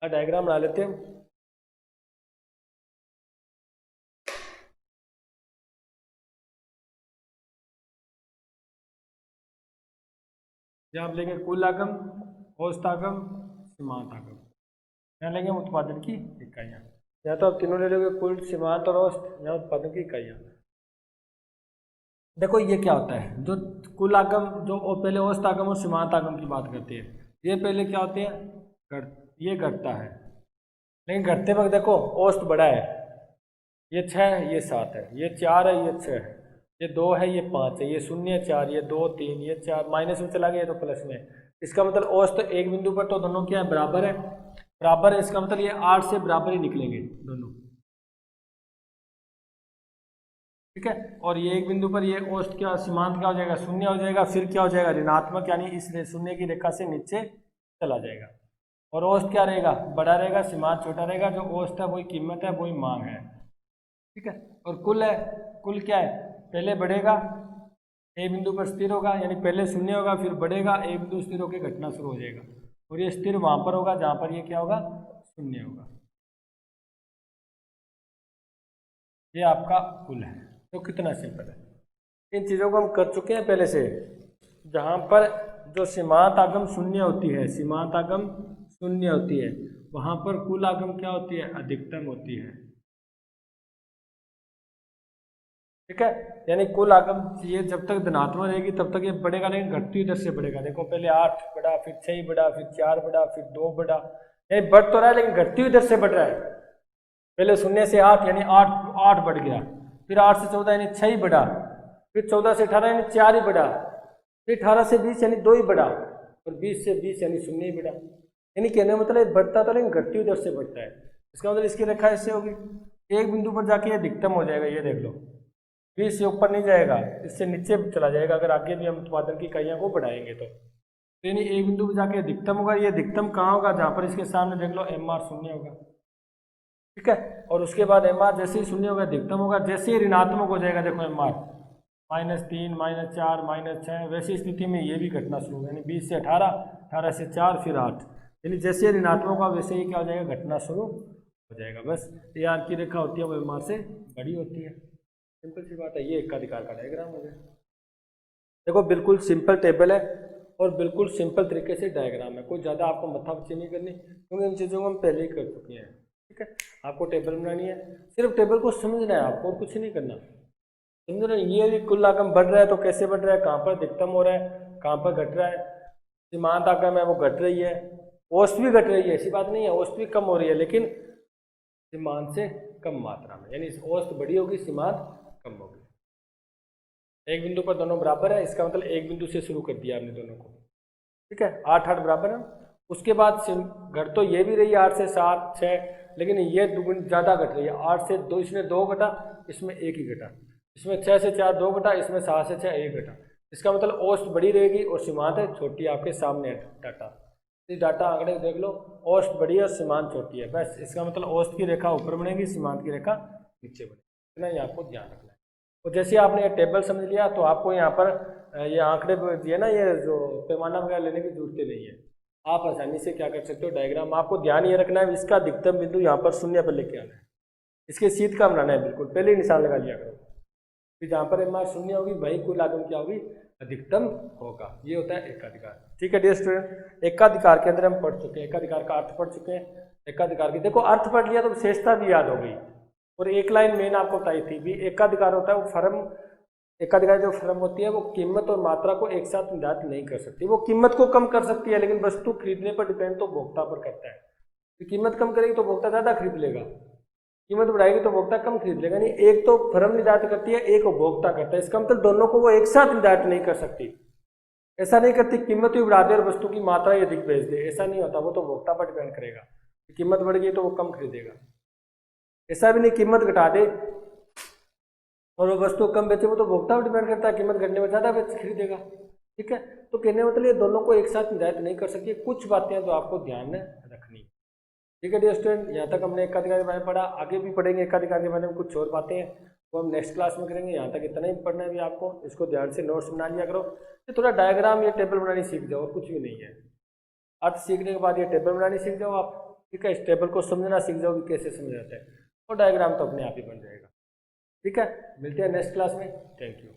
[SPEAKER 1] डायग्राम बना लेते हैं। यहाँ आप लेंगे कुल आगम, औसत आगम, सीमांत आगम। यहाँ लेंगे उत्पादन की इकाइयाँ, या तो आप तीनों ले लोगे, कुल, सीमांत और औसत, यहाँ उत्पादन की इकाइयाँ। देखो ये क्या होता है, जो कुल आगम, जो पहले औसत आगम और सीमांत आगम की बात करते हैं, ये पहले क्या होते हैं, ये घटता है, लेकिन घटते वक्त देखो औसत बड़ा है, ये 6 है, ये 7 है, ये 4 है, ये 6 है, ये 2 है, ये 5 है, ये 0 4, ये 2 3, ये 4, माइनस में चला गया तो प्लस में। इसका मतलब औसत एक बिंदु पर तो दोनों क्या है, बराबर है, बराबर है। इसका मतलब ये 8 से बराबर ही निकलेंगे दोनों, ठीक है। और ये एक बिंदु पर ये औसत क्या, सीमांत क्या हो जाएगा, 0 हो जाएगा, फिर क्या हो जाएगा, ऋणात्मक, यानी इस 0 की रेखा से नीचे चला जाएगा। और औसत क्या रहेगा, बड़ा रहेगा, सीमांत छोटा रहेगा। जो औसत है वही कीमत है, वही मांग है, ठीक है। और कुल है, कुल क्या है, पहले बढ़ेगा, ए बिंदु पर स्थिर होगा, यानी पहले 0 होगा, फिर बढ़ेगा, ए बिंदु स्थिर होकर घटना शुरू हो जाएगा, और ये स्थिर वहां पर होगा जहां पर ये क्या होगा, 0 होगा। ये आपका कुल है। तो कितना सिंपल है, इन चीज़ों को हम कर चुके हैं पहले से। जहाँ पर जो सीमांत आगम 0 होती है, सीमांत आगम 0 होती है, वहाँ पर कुल आगम क्या होती है, अधिकतम होती है, ठीक है। यानी कुल आगम ये जब तक धनात्मक रहेगी तब तक ये बढ़ेगा, लेकिन घटती दर से बढ़ेगा। देखो पहले 8 बढ़ा, फिर 6 बढ़ा, फिर 4 बढ़ा, फिर 2 बढ़ा, ये बढ़ तो रहा है लेकिन घटती हुई दर से बढ़ रहा है। पहले 0 से 8 यानी 8 बढ़ गया, फिर 8 से 14 यानी 6 ही बढ़ा, फिर 14 से 18 यानी 4 ही बढ़ा, फिर 18 से 20 यानी 2 ही बढ़ा, और 20 से 20 यानी 0 ही बढ़ा। यानी कहने का मतलब बढ़ता तो लेकिन घटती हुई दर से बढ़ता है। इसका मतलब इसकी रेखा ऐसे होगी, एक बिंदु पर जाके ये अधिकतम हो जाएगा, ये देख लो 20 से ऊपर नहीं जाएगा, इससे नीचे चला जाएगा अगर आगे भी हम उत्पादन की इकाइयों को बढ़ाएंगे तो। यानी एक बिंदु पर जाके अधिकतम होगा। ये अधिकतम कहाँ होगा, जहाँ पर इसके सामने देख लो MR 0 होगा, ठीक है। और उसके बाद MR जैसे ही 0 होगा अधिकतम होगा, जैसे ही ऋणात्मक हो जाएगा, देखो MR -3, -4, -6, वैसी स्थिति में ये भी घटना शुरू होगा, यानी 20 से 18, 18 से 4, फिर 8, यानी जैसे ऋणात्मक होगा वैसे ही क्या हो जाएगा, घटना शुरू हो जाएगा। बस ये आपकी रेखा होती है वो MR से बड़ी होती है, सिंपल सी बात है। ये एकाधिकार का डायग्राम हो गया। देखो बिल्कुल सिंपल टेबल है और बिल्कुल सिंपल तरीके से डायग्राम है, कोई ज़्यादा आपको मत्थापच्ची नहीं करनी, क्योंकि इन चीज़ों को हम पहले ही कर चुके हैं, ठीक है। आपको टेबल बनानी है, सिर्फ टेबल को समझना है आपको, और कुछ नहीं करना। समझ रहे, ये कुल आगम बढ़ रहा है तो कैसे बढ़ रहा है, कहाँ पर अधिकतम हो रहा है, कहाँ पर घट रहा है। सीमांत आगम है वो घट रही है, औसत भी घट रही है, ऐसी बात नहीं है, औसत भी कम हो रही है, लेकिन सीमांत से कम मात्रा में, यानी औसत बड़ी होगी, सीमांत कम होगी। एक बिंदु पर दोनों बराबर है, इसका मतलब एक बिंदु से शुरू कर दिया आपने दोनों को, ठीक है। 8 8 बराबर है। उसके बाद घट तो ये भी रही है 8 से 7 6, लेकिन ये दुगुनी ज़्यादा घट रही है। 8 से 2, इसमें 2 घटा, इसमें 1 ही घटा, इसमें 6 से 4 2 घटा, इसमें 7 से 6 1 घटा। इसका मतलब औसत बड़ी रहेगी और सीमांत है छोटी, आपके सामने है डाटा। इस डाटा आंकड़े देख लो, औसत बड़ी है और सीमांत छोटी है, बस। इसका मतलब औसत की रेखा ऊपर बनेगी, सीमांत की रेखा नीचे बनेगी, इतना ही आपको ध्यान रखना है। तो जैसे आपने ये टेबल समझ लिया तो आपको यहाँ पर ये आंकड़े दिए ना, ये जो पैमाना वगैरह लेने की जरूरत नहीं है। आप आसानी से क्या कर सकते हो, डायग्राम आपको ध्यान ये रखना है, इसका अधिकतम बिंदु यहाँ पर 0 पर लेके आना है, इसके सीध का बनाना है, बिल्कुल पहले ही निशान लगा लिया करो। फिर जहाँ पर MR 0 होगी वही कुल आगम क्या होगी, अधिकतम होगा। ये होता है एकाधिकार, ठीक है डियर स्टूडेंट। एकाधिकार के अंदर हम पढ़ चुके हैं, एकाधिकार का अर्थ पढ़ चुके हैं। एकाधिकार की देखो अर्थ पढ़ लिया तो विशेषता भी याद हो गई, और एक लाइन मेन आपको बताई थी भी, एकाधिकार होता है वो फर्म, एकाधिकार जो फर्म होती है वो कीमत और मात्रा को एक साथ निर्धारित नहीं कर सकती। वो कीमत को कम कर सकती है लेकिन वस्तु खरीदने पर डिपेंड तो उपभोक्ता पर करता है। तो कीमत कम करेगी तो उपभोक्ता ज़्यादा खरीद लेगा, कीमत बढ़ाएगी तो उपभोक्ता कम खरीद लेगा। नहीं, एक तो फर्म निर्धारित करती है, एक उपभोक्ता करता है। इसका मतलब दोनों को वो एक साथ निर्धारित नहीं कर सकती। ऐसा नहीं करती कीमत भी बढ़ा दे और वस्तु की मात्रा ही अधिक बेच दे, ऐसा नहीं होता। वो तो उपभोक्ता पर डिपेंड करेगा, कीमत बढ़ गई तो वो कम खरीदेगा। ऐसा भी नहीं कीमत घटा दे और वो वस्तु कम बेचे, वो तो उपभोक्ता पर डिपेंड करता है, कीमत घटने में ज़्यादा बेच खरीदेगा। ठीक है, तो कहने मतलब ये दोनों को एक साथ निर्धारित नहीं कर सकती। कुछ बातें जो आपको ध्यान में रखनी। ठीक है डियर स्टूडेंट, यहाँ तक हमने एकाधिकार के बारे में पढ़ा, आगे भी पढ़ेंगे एकाधिकार के बारे में कुछ और बातें हैं वो हम नेक्स्ट क्लास में करेंगे। यहाँ तक इतना ही पढ़ना है भी आपको, इसको ध्यान से नोट्स बना लिया करो। ये थोड़ा डायग्राम या टेबल बनानी सीख जाओ, और कुछ भी नहीं है। अर्थ सीखने के बाद ये टेबल बनानी सीख जाओ आप। ठीक है, इस टेबल को समझना सीख जाओ कि कैसे समझ जाता है, और डायग्राम तो अपने आप ही बन जाएगा। ठीक है, मिलते हैं नेक्स्ट क्लास में। Thank you.